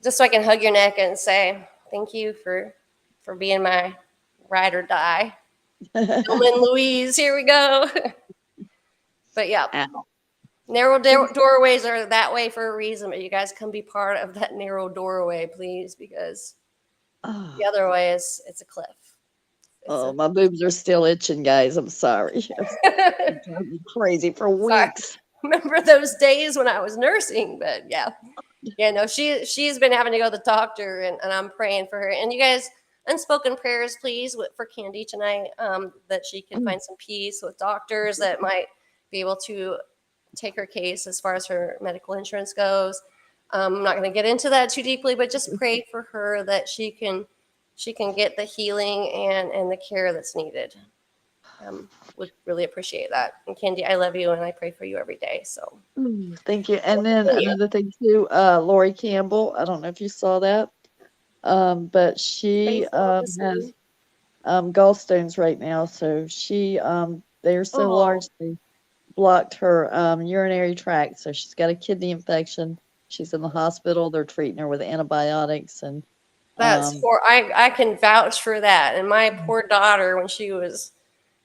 Speaker 1: just so I can hug your neck and say thank you for being my ride or die. Gilman Louise, here we go. But yeah. Ow. Narrow doorways are that way for a reason, but you guys come be part of that narrow doorway, please, because the other way it's a cliff.
Speaker 2: My boobs are still itching, guys. I'm sorry. I'm crazy for weeks.
Speaker 1: Sorry. Remember those days when I was nursing, but yeah. Yeah, no, she's been having to go to the doctor, and I'm praying for her. And you guys, unspoken prayers, please, for Candy tonight, that she can find some peace with doctors that might be able to take her case as far as her medical insurance goes. I'm not going to get into that too deeply, but just pray for her that she can get the healing and the care that's needed. would really appreciate that. And Candy, I love you and I pray for you every day. So
Speaker 2: Thank you. And
Speaker 1: we'll
Speaker 2: then
Speaker 1: continue.
Speaker 2: another thing too, Lori Campbell, I don't know if you saw that, but she
Speaker 1: Faithful
Speaker 2: has
Speaker 1: listening.
Speaker 2: gallstones right now. So they're so
Speaker 1: Oh,
Speaker 2: large they blocked her urinary tract. So she's got a kidney infection. She's in the hospital. They're treating her with antibiotics and
Speaker 1: that's
Speaker 2: um,
Speaker 1: for I can vouch for that. And my poor daughter, when she was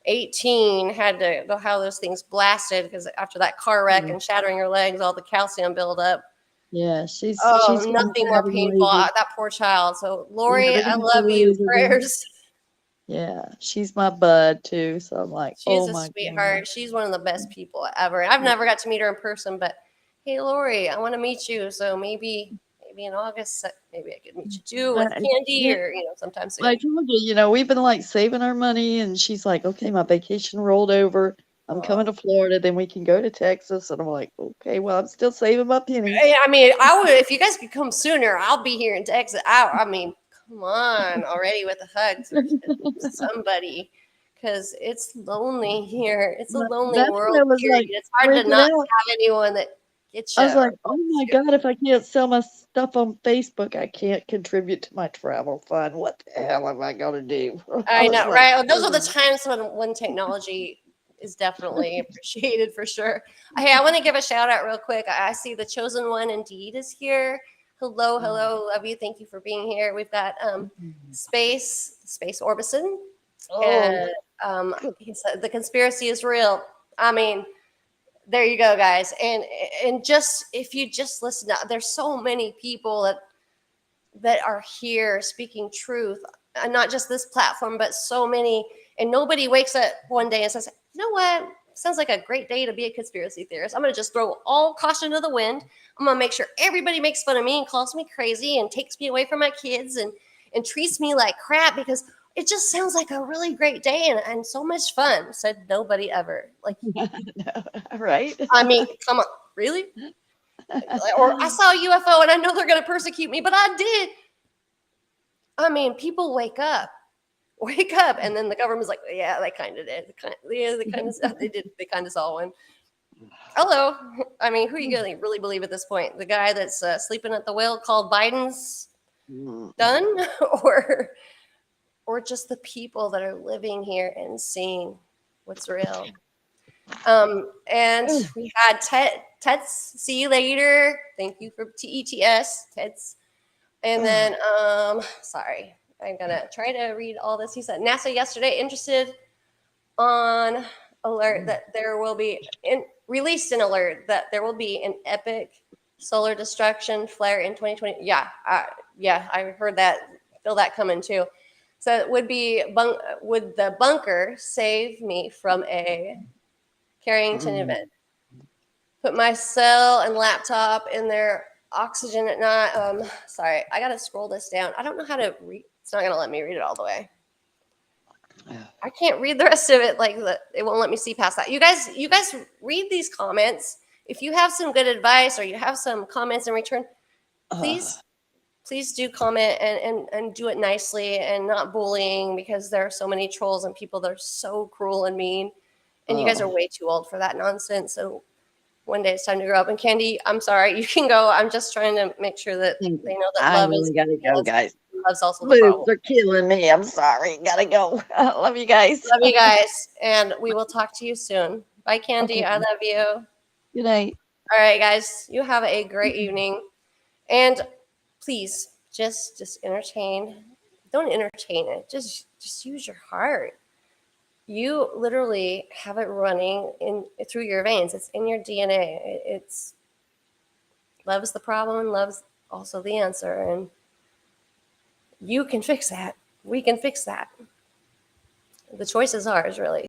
Speaker 1: 18, had to go have those things blasted because after that car wreck and shattering her legs, all the calcium buildup.
Speaker 2: yeah, she's
Speaker 1: Oh,
Speaker 2: going
Speaker 1: nothing
Speaker 2: to
Speaker 1: more
Speaker 2: have a
Speaker 1: painful.
Speaker 2: laser.
Speaker 1: That poor child. So,
Speaker 2: Yeah,
Speaker 1: Lori,
Speaker 2: they're
Speaker 1: I
Speaker 2: gonna have
Speaker 1: love
Speaker 2: a
Speaker 1: you.
Speaker 2: laser there.
Speaker 1: Prayers.
Speaker 2: Yeah, she's my bud too. So I'm like,
Speaker 1: She's
Speaker 2: oh
Speaker 1: a
Speaker 2: my God.
Speaker 1: sweetheart. She's one of the best people ever. I've never got to meet her in person, but hey, Lori, I want to meet you. So maybe in August, maybe I could meet you too with Candy,
Speaker 2: Yeah,
Speaker 1: or sometime
Speaker 2: I
Speaker 1: soon.
Speaker 2: told you, we've been like saving our money, and she's like, okay, my vacation rolled over. I'm
Speaker 1: Aw.
Speaker 2: coming to Florida, then we can go to Texas. And I'm like, okay, well, I'm still saving my pennies.
Speaker 1: I mean, I would if you guys could come sooner. I'll be here in Texas. I mean, come on already with the hugs or somebody, because it's lonely here. It's a lonely
Speaker 2: That's why
Speaker 1: world.
Speaker 2: I was
Speaker 1: Period.
Speaker 2: like
Speaker 1: It's hard to
Speaker 2: freaking
Speaker 1: not
Speaker 2: out.
Speaker 1: have anyone that gets
Speaker 2: I
Speaker 1: you
Speaker 2: was like,
Speaker 1: or
Speaker 2: oh
Speaker 1: helps
Speaker 2: my
Speaker 1: you.
Speaker 2: God, if I can't sell my stuff on Facebook, I can't contribute to my travel fund. What the hell am I going to do? I
Speaker 1: I
Speaker 2: was
Speaker 1: know,
Speaker 2: like,
Speaker 1: right? Those are the
Speaker 2: oh.
Speaker 1: times when technology is definitely appreciated for sure. Hey, I want to give a shout out real quick. I see the chosen one indeed is here. Hello, hello, love you. Thank you for being here. We've got Space Orbison, and
Speaker 2: Oh,
Speaker 1: he said the conspiracy is real. I mean, there you go, guys. And just if you just listen, there's so many people that are here speaking truth, and not just this platform, but so many. And nobody wakes up one day and says, you know what? Sounds like a great day to be a conspiracy theorist. I'm going to just throw all caution to the wind. I'm going to make sure everybody makes fun of me and calls me crazy and takes me away from my kids and treats me like crap because it just sounds like a really great day and so much fun. Said nobody ever. Like,
Speaker 2: no, right?
Speaker 1: I mean, come on, really? Or I saw a UFO and I know they're going to persecute me, but I did. I mean, people wake up, and then the government's like, yeah, they kind of did. They kind of saw one. Hello. I mean, who are you going to really believe at this point? The guy that's sleeping at the wheel called Biden's done, or or just the people that are living here and seeing what's real? And we had Tets. See you later. Thank you for TETS, Tets. And then, sorry, I'm gonna try to read all this. He said NASA yesterday interested on alert that there will be released an alert that there will be an epic solar destruction flare in 2020. Yeah, I heard that. Feel that coming too. So it would the bunker save me from a Carrington event? Put my cell and laptop in their oxygen at night. Sorry, I gotta scroll this down. I don't know how to read. It's not gonna let me read it all the way. I can't read the rest of it. It won't let me see past that. You guys read these comments. If you have some good advice or you have some comments in return, please do comment and do it nicely and not bullying, because there are so many trolls and people that are so cruel and mean. And you guys are way too old for that nonsense. So one day it's time to grow up. And Candy, I'm sorry, you can go. I'm just trying to make sure that they know that
Speaker 2: I
Speaker 1: love is
Speaker 2: really gotta go, guys.
Speaker 1: love's also the
Speaker 2: Boobs
Speaker 1: problem.
Speaker 2: are killing me. I'm sorry. Gotta go. Love you guys.
Speaker 1: Love you guys, and we will talk to you soon. Bye, Candy.
Speaker 2: Okay.
Speaker 1: I love you. All
Speaker 2: Good night.
Speaker 1: right, guys. You have a great evening, and please just entertain. Don't entertain it. Just use your heart. You literally have it running in through your veins. It's in your DNA. It's love's the problem, and love's also the answer. And you can fix that. We can fix that. The choice is ours, really.